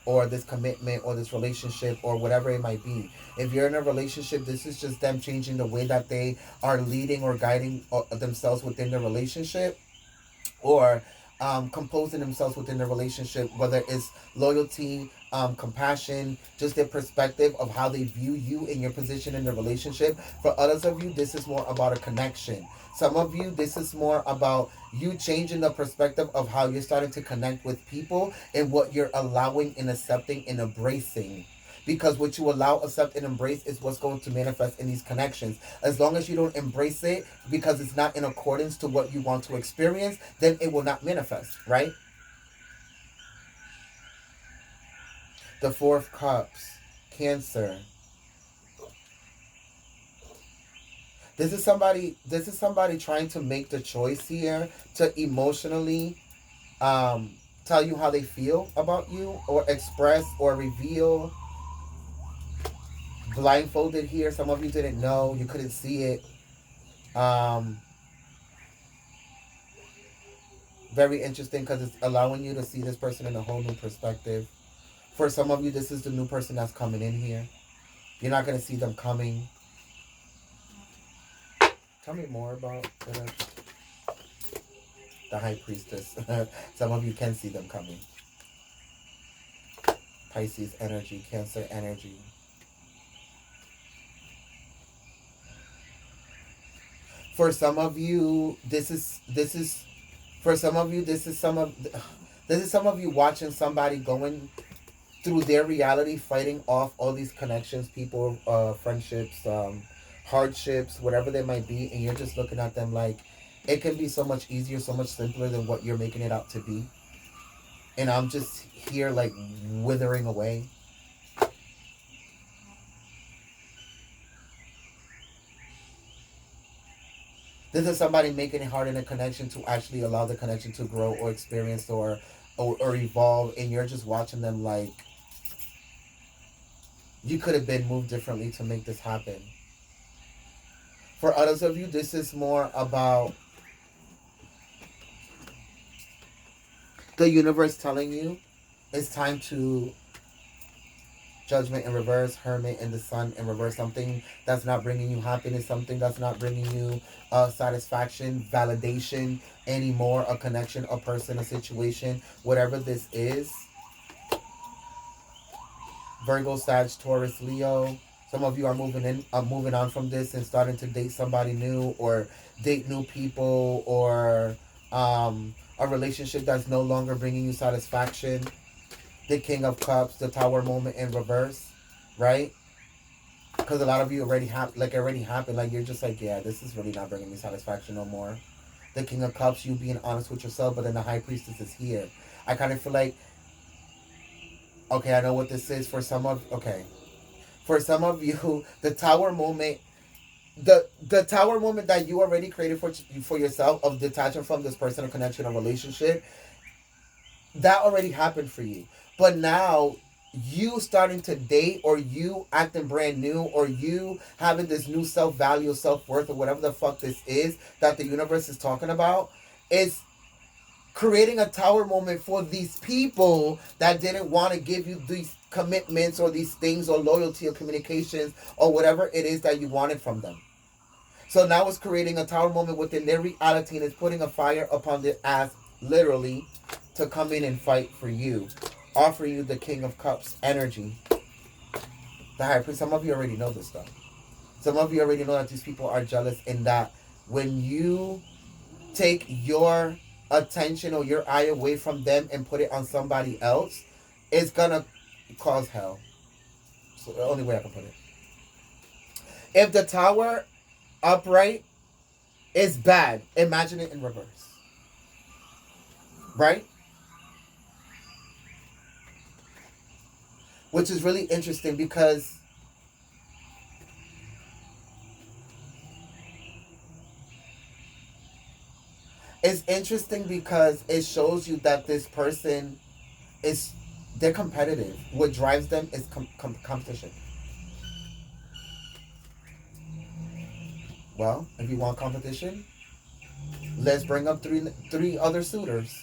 or this commitment or this relationship or whatever it might be. If you're in a relationship, this is just them changing the way that they are leading or guiding themselves within the relationship. Or composing themselves within the relationship, whether it's loyalty, compassion, just their perspective of how they view you and your position in the relationship. For others of you, this is more about a connection. Some of you, this is more about you changing the perspective of how you're starting to connect with people and what you're allowing and accepting and embracing. Because what you allow, accept, and embrace is what's going to manifest in these connections. As long as you don't embrace it because it's not in accordance to what you want to experience, then it will not manifest, right? The Four of Cups, Cancer. This is somebody trying to make the choice here to emotionally tell you how they feel about you or express or reveal. Blindfolded here. Some of you didn't know. You couldn't see it. Um, Very interesting because it's allowing you to see this person in a whole new perspective. For some of you, this is the new person that's coming in here. You're not going to see them coming. Tell me more about the High Priestess. Some of you can see them coming. Pisces energy, Cancer energy. For some of you, for some of you, this is some of you watching somebody going through their reality, fighting off all these connections, people, friendships, hardships, whatever they might be, and you're just looking at them like it can be so much easier, so much simpler than what you're making it out to be. And I'm just here like withering away. This is somebody making it hard in a connection to actually allow the connection to grow or experience or evolve, and you're just watching them like you could have been moved differently to make this happen. For others of you, this is more about the universe telling you it's time to Judgment in reverse, Hermit in the Sun in reverse. Something that's not bringing you happiness, something that's not bringing you satisfaction, validation anymore, a connection, a person, a situation, whatever this is. Virgo, Sag, Taurus, Leo. Some of you are moving on from this and starting to date somebody new or date new people or a relationship that's no longer bringing you satisfaction. The King of Cups, the Tower moment in reverse, right? Because a lot of you already happened. Like you're just like, yeah, this is really not bringing me satisfaction no more. The King of Cups, you being honest with yourself, but then the High Priestess is here. I kind of feel like, okay, I know what this is for some of. Okay, for some of you, the Tower moment. The tower moment that you already created for yourself of detaching from this person or connection or relationship, that already happened for you. But now you starting to date or you acting brand new or you having this new self-value, self-worth or whatever the fuck this is that the universe is talking about is creating a tower moment for these people that didn't want to give you these commitments or these things or loyalty or communications or whatever it is that you wanted from them. So now it's creating a tower moment within their reality and it's putting a fire upon their ass, literally, to come in and fight for you. Offer you the King of Cups energy. The High Priest. Some of you already know this stuff. Some of you already know that these people are jealous and that when you take your attention or your eye away from them and put it on somebody else, it's gonna cause hell. So the only way I can put it. If the tower upright is bad, imagine it in reverse. Right? Which is really interesting because it shows you that this person is they're competitive. What drives them is competition. Well, if you want competition, let's bring up three other suitors.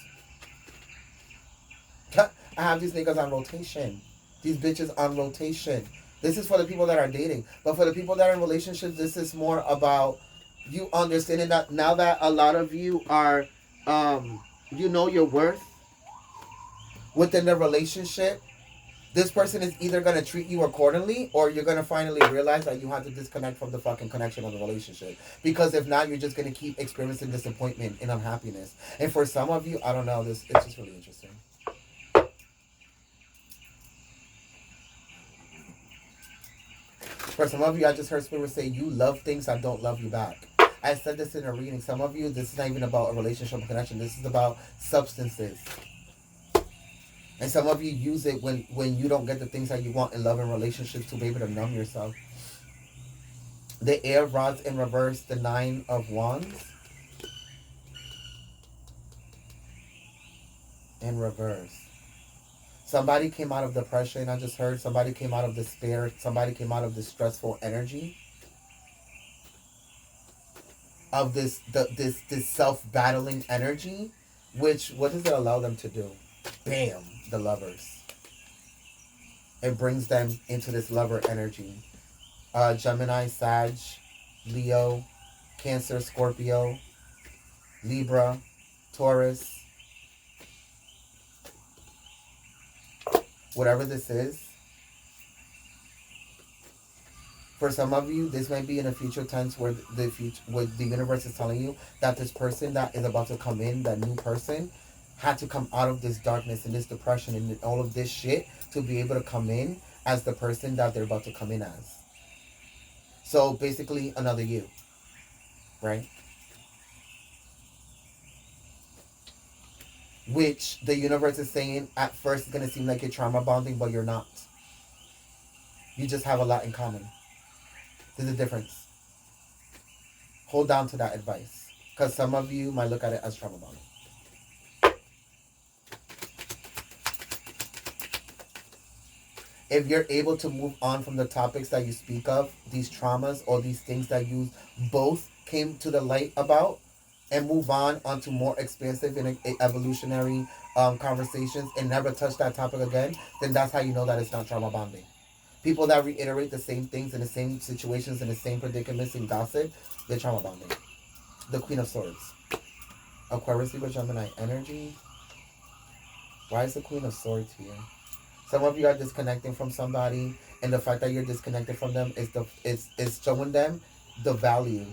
I have these niggas on rotation. These bitches on rotation. This is for the people that are dating. But for the people that are in relationships, this is more about you understanding that now that a lot of you are you know your worth within the relationship, this person is either going to treat you accordingly, or you're going to finally realize that you have to disconnect from the fucking connection of the relationship. Because if not, you're just going to keep experiencing disappointment and unhappiness. And for some of you, I don't know, this it's just really interesting. For some of you, I just heard Spirit say, you love things that don't love you back. I said this in a reading. Some of you, this is not even about a relationship or connection. This is about substances. And some of you use it when you don't get the things that you want in love and relationships to be able to numb yourself. The air rods in reverse, the 9 of wands in reverse. Somebody came out of depression. I just heard somebody came out of despair. Somebody came out of this stressful energy of this self-battling energy, which, what does it allow them to do? Bam, the lovers. It brings them into this lover energy. Gemini, Sag, Leo, Cancer, Scorpio, Libra, Taurus. Whatever this is. For some of you, this might be in a future tense where the universe is telling you that this person that is about to come in, that new person, had to come out of this darkness and this depression and all of this shit to be able to come in as the person that they're about to come in as. So basically, another you, right? Which the universe is saying at first it's going to seem like you're trauma bonding, but you're not. You just have a lot in common. There's a difference. Hold on to that advice. Because some of you might look at it as trauma bonding. If you're able to move on from the topics that you speak of, these traumas or these things that you both came to the light about, and move on onto more expansive and evolutionary conversations and never touch that topic again, then that's how you know that it's not trauma bonding. People that reiterate the same things in the same situations in the same predicaments and gossip, they're trauma bonding. The Queen of Swords. Aquarius, Libra, Gemini energy. Why is the Queen of Swords here? Some of you are disconnecting from somebody, and the fact that you're disconnected from them is showing them the value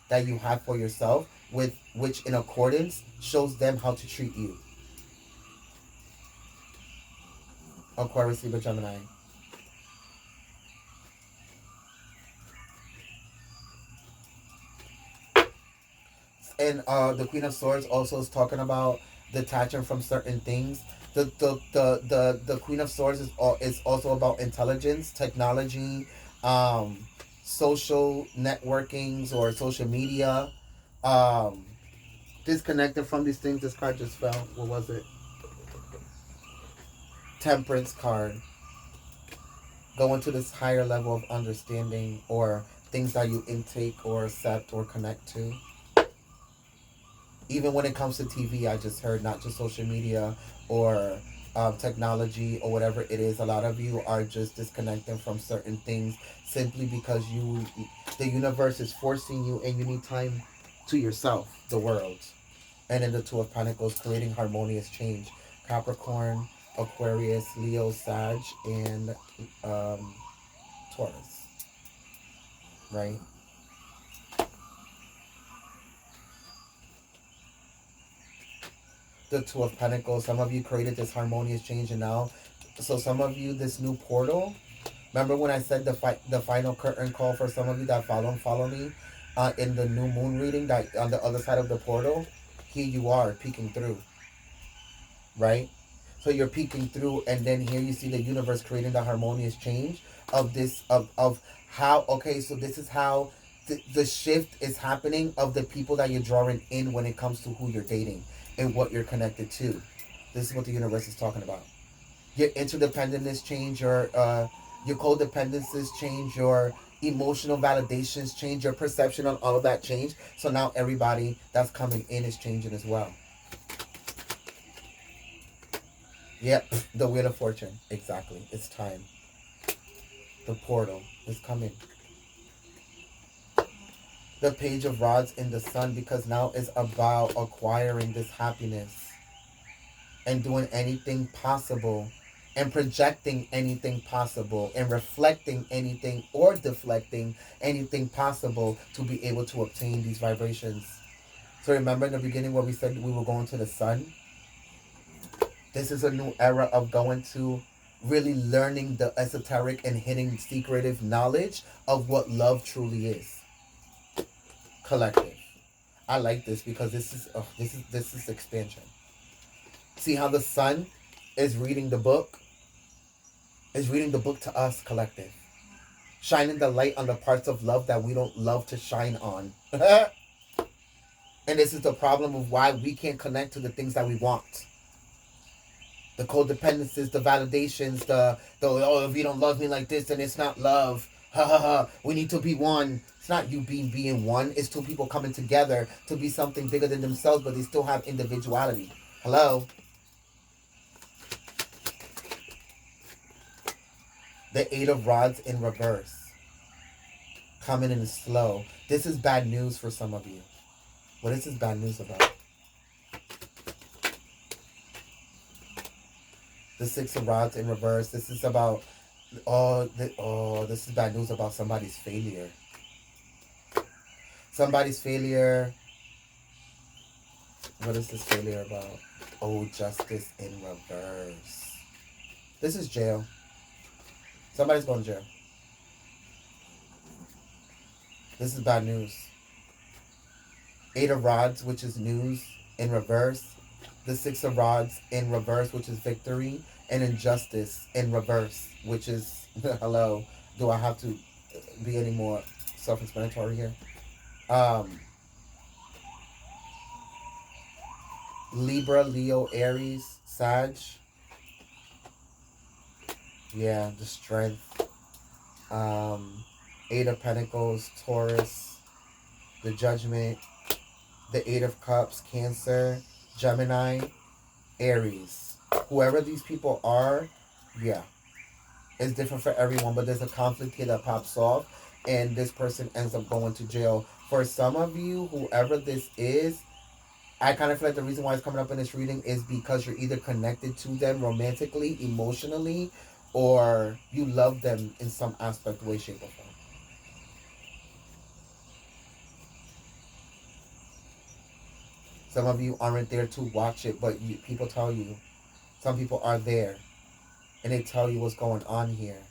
that you have for yourself, with which in accordance shows them how to treat you. Aquarius, Libra, Gemini. And the Queen of Swords also is talking about detaching from certain things. The Queen of Swords is also about intelligence, technology, social networkings or social media. Disconnected from these things. This card just fell. What was it? Temperance card. Go into this higher level of understanding, or things that you intake or accept or connect to. Even when it comes to TV, I just heard, not just social media or technology or whatever it is. A lot of you are just disconnecting from certain things simply because the universe is forcing you, and you need time to yourself, the world. And in the Two of Pentacles, creating harmonious change. Capricorn, Aquarius, Leo, Sag, and Taurus. Right? The Two of Pentacles. Some of you created this harmonious change, and now, so some of you, this new portal. Remember when I said the final curtain call for some of you that follow me in the new moon reading, that on the other side of the portal, here you are peeking through, right? So you're peeking through, and then here you see the universe creating the harmonious change of this of how, okay, so this is how the shift is happening of the people that you're drawing in when it comes to who you're dating and what you're connected to. This is what the universe is talking about. Your interdependence change, your codependencies change, your emotional validations change, your perception on all of that change. So now everybody that's coming in is changing as well. Yep, the Wheel of Fortune. Exactly. It's time. The portal is coming. The Page of Rods in the Sun, because now it's about acquiring this happiness. and doing anything possible and projecting anything possible and reflecting anything or deflecting anything possible to be able to obtain these vibrations. So remember in the beginning where we said we were going to the sun? This is a new era of going to really learning the esoteric and hidden secretive knowledge of what love truly is. Collective. I like this because this is expansion. See how the sun is reading the book? Is reading the book to us, collective. Shining the light on the parts of love that we don't love to shine on. And this is the problem of why we can't connect to the things that we want. The codependencies, the validations, the oh, if you don't love me like this, then it's not love. Ha ha ha. We need to be one. It's not you being one. It's two people coming together to be something bigger than themselves, but they still have individuality. Hello? The Eight of Rods in reverse. Coming in slow. This is bad news for some of you. What is this bad news about? The Six of Rods in reverse. This is about, this is bad news about somebody's failure. Somebody's failure. What is this failure about? Oh, justice in reverse. This is jail. Somebody's going to jail. This is bad news. Eight of Rods, which is news, in reverse. The Six of Rods in reverse, which is victory. And injustice in reverse, which is, hello, do I have to be any more self-explanatory here? Libra, Leo, Aries, Sag. Yeah, the strength. Eight of Pentacles, Taurus, the Judgment, the Eight of Cups, Cancer, Gemini, Aries. Whoever these people are, yeah, it's different for everyone, but there's a conflict here that pops off, and this person ends up going to jail. For some of you, whoever this is, I kind of feel like the reason why it's coming up in this reading is because you're either connected to them romantically, emotionally, or you love them in some aspect, way, shape, or form. Some of you aren't there to watch it, but people tell you. Some people are there, and they tell you what's going on here.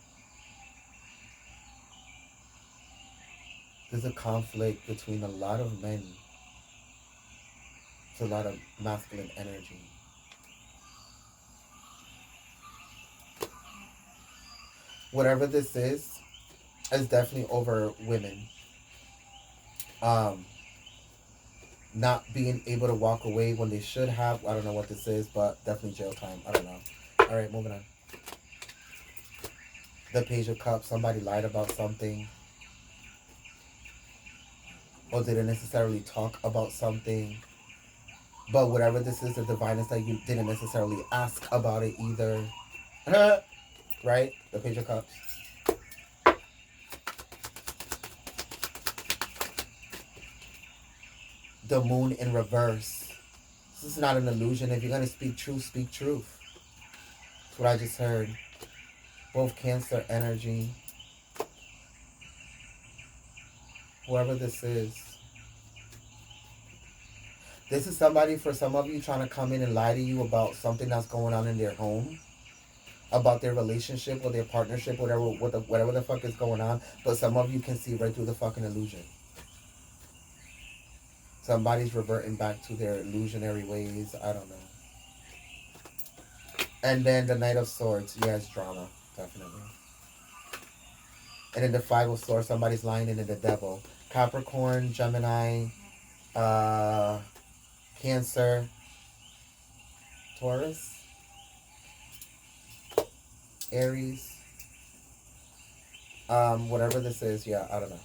There's a conflict between a lot of men. It's a lot of masculine energy. Whatever this is definitely over women. Not being able to walk away when they should have. I don't know what this is, but definitely jail time. I don't know. All right, moving on. The Page of Cups. Somebody lied about something. Or didn't necessarily talk about something. But whatever this is, the divine is that you didn't necessarily ask about it either. Right? The Page of Cups. The Moon in reverse. This is not an illusion. If you're going to speak truth, speak truth. That's what I just heard. Both Cancer energy. Whoever this is. This is somebody, for some of you, trying to come in and lie to you about something that's going on in their home. About their relationship or their partnership, whatever the fuck is going on. But some of you can see right through the fucking illusion. Somebody's reverting back to their illusionary ways. I don't know. And then the Knight of Swords. Yes, drama. Definitely. And then the Five of Swords. Somebody's lying into the devil. Capricorn, Gemini, Cancer, Taurus, Aries. Whatever this is. Yeah, I don't know.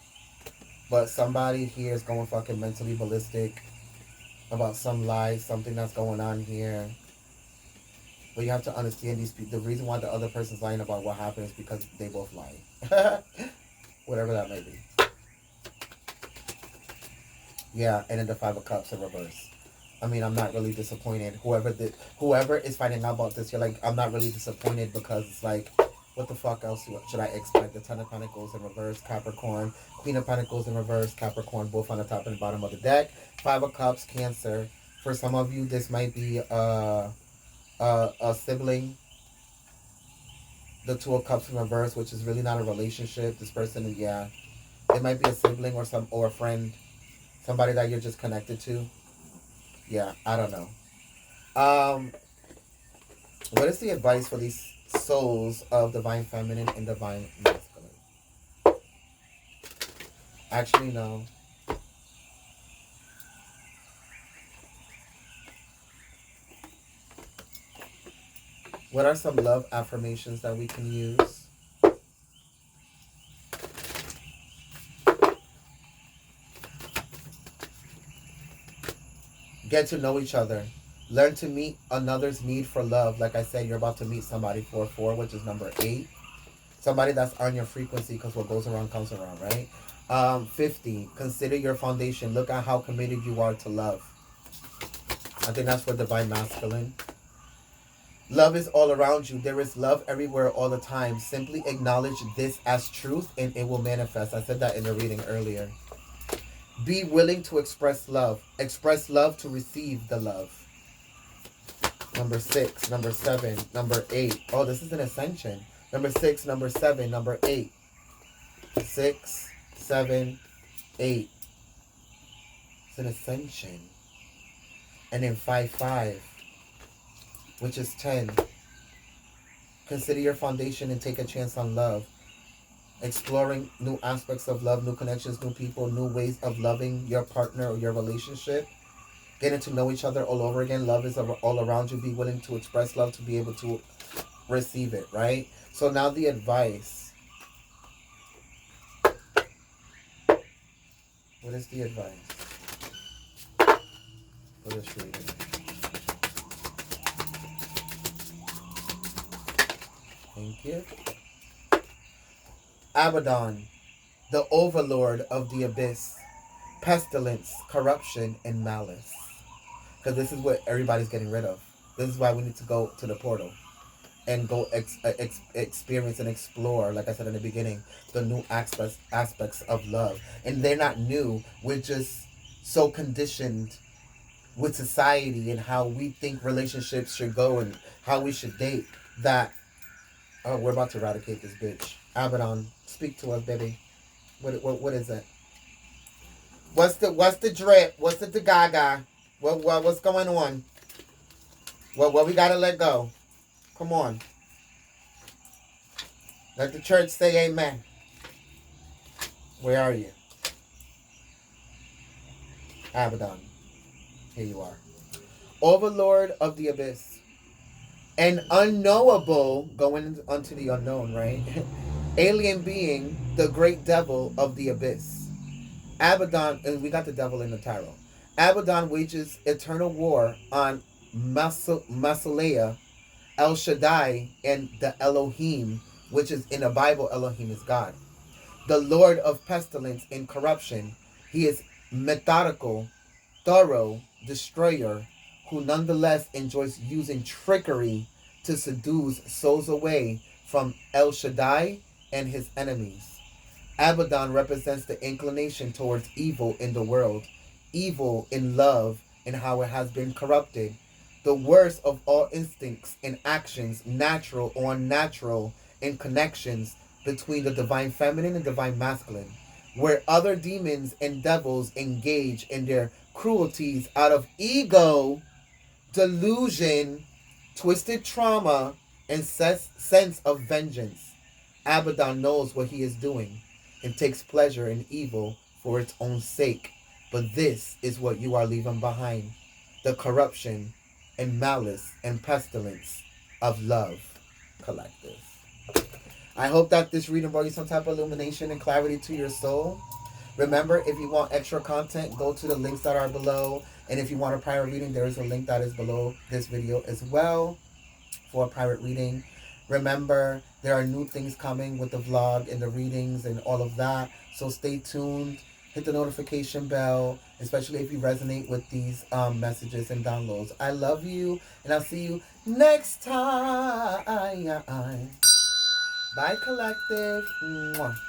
But somebody here is going fucking mentally ballistic about some lies, something that's going on here. But you have to understand these people. The reason why the other person's lying about what happened is because they both lie. Whatever that may be. Yeah, and then the Five of Cups in reverse. I mean, I'm not really disappointed. Whoever is finding out about this, you're like, I'm not really disappointed because it's like, what the fuck else should I expect? The Ten of Pentacles in reverse, Capricorn. Queen of Pentacles in reverse, Capricorn, both on the top and the bottom of the deck. Five of Cups, Cancer. For some of you, this might be a sibling. The Two of Cups in reverse, which is really not a relationship. This person, yeah, it might be a sibling or a friend, somebody that you're just connected to. Yeah, I don't know. What is the advice for these souls of divine feminine and divine masculine? Actually, no. What are some love affirmations that we can use? Get to know each other. Learn to meet another's need for love. Like I said, you're about to meet somebody 4-4, which is number 8. Somebody that's on your frequency, because what goes around comes around, right? 50. Consider your foundation. Look at how committed you are to love. I think that's for divine masculine. Love is all around you. There is love everywhere all the time. Simply acknowledge this as truth and it will manifest. I said that in the reading earlier. Be willing to express love. Express love to receive the love. Number 6, number 7, number 8. Oh, this is an ascension. Number 6, number 7, number 8. 6, 7, 8. It's an ascension. And then 5, 5. Which is 10. Consider your foundation and take a chance on love. Exploring new aspects of love, new connections, new people, new ways of loving your partner or your relationship. Getting to know each other all over again. Love is all around you. Be willing to express love to be able to receive it, right? So now the advice. What is the advice for this reading? Thank you. Abaddon, the overlord of the abyss. Pestilence, corruption, and malice. Because this is what everybody's getting rid of. This is why we need to go to the portal and go experience and explore, like I said in the beginning, the new aspects of love. And they're not new. We're just so conditioned with society and how we think relationships should go and how we should date that, oh, we're about to eradicate this bitch. Abaddon, speak to us, baby. What is it? What's the drip? What's the gaga? What's going on? What we gotta let go? Come on. Let the church say amen. Where are you? Abaddon. Here you are. Overlord of the abyss. An unknowable, going unto the unknown, right? Alien being, the great devil of the abyss. Abaddon, and we got the devil in the tarot. Abaddon wages eternal war on Masalea, El Shaddai, and the Elohim, which is in the Bible, Elohim is God. The Lord of pestilence and corruption. He is methodical, thorough, destroyer, who nonetheless enjoys using trickery to seduce souls away from El Shaddai and his enemies. Abaddon represents the inclination towards evil in the world, evil in love and how it has been corrupted. The worst of all instincts and actions, natural or unnatural, in connections between the divine feminine and divine masculine, where other demons and devils engage in their cruelties out of ego, delusion, twisted trauma, and sense of vengeance. Abaddon knows what he is doing and takes pleasure in evil for its own sake. But this is what you are leaving behind. The corruption and malice and pestilence of love collective. I hope that this reading brought you some type of illumination and clarity to your soul. Remember, if you want extra content, go to the links that are below. And if you want a private reading, there is a link that is below this video as well for a private reading. Remember, there are new things coming with the vlog and the readings and all of that. So stay tuned. hit the notification bell, especially if you resonate with these messages and downloads. I love you, and I'll see you next time. Bye, collective. Mwah.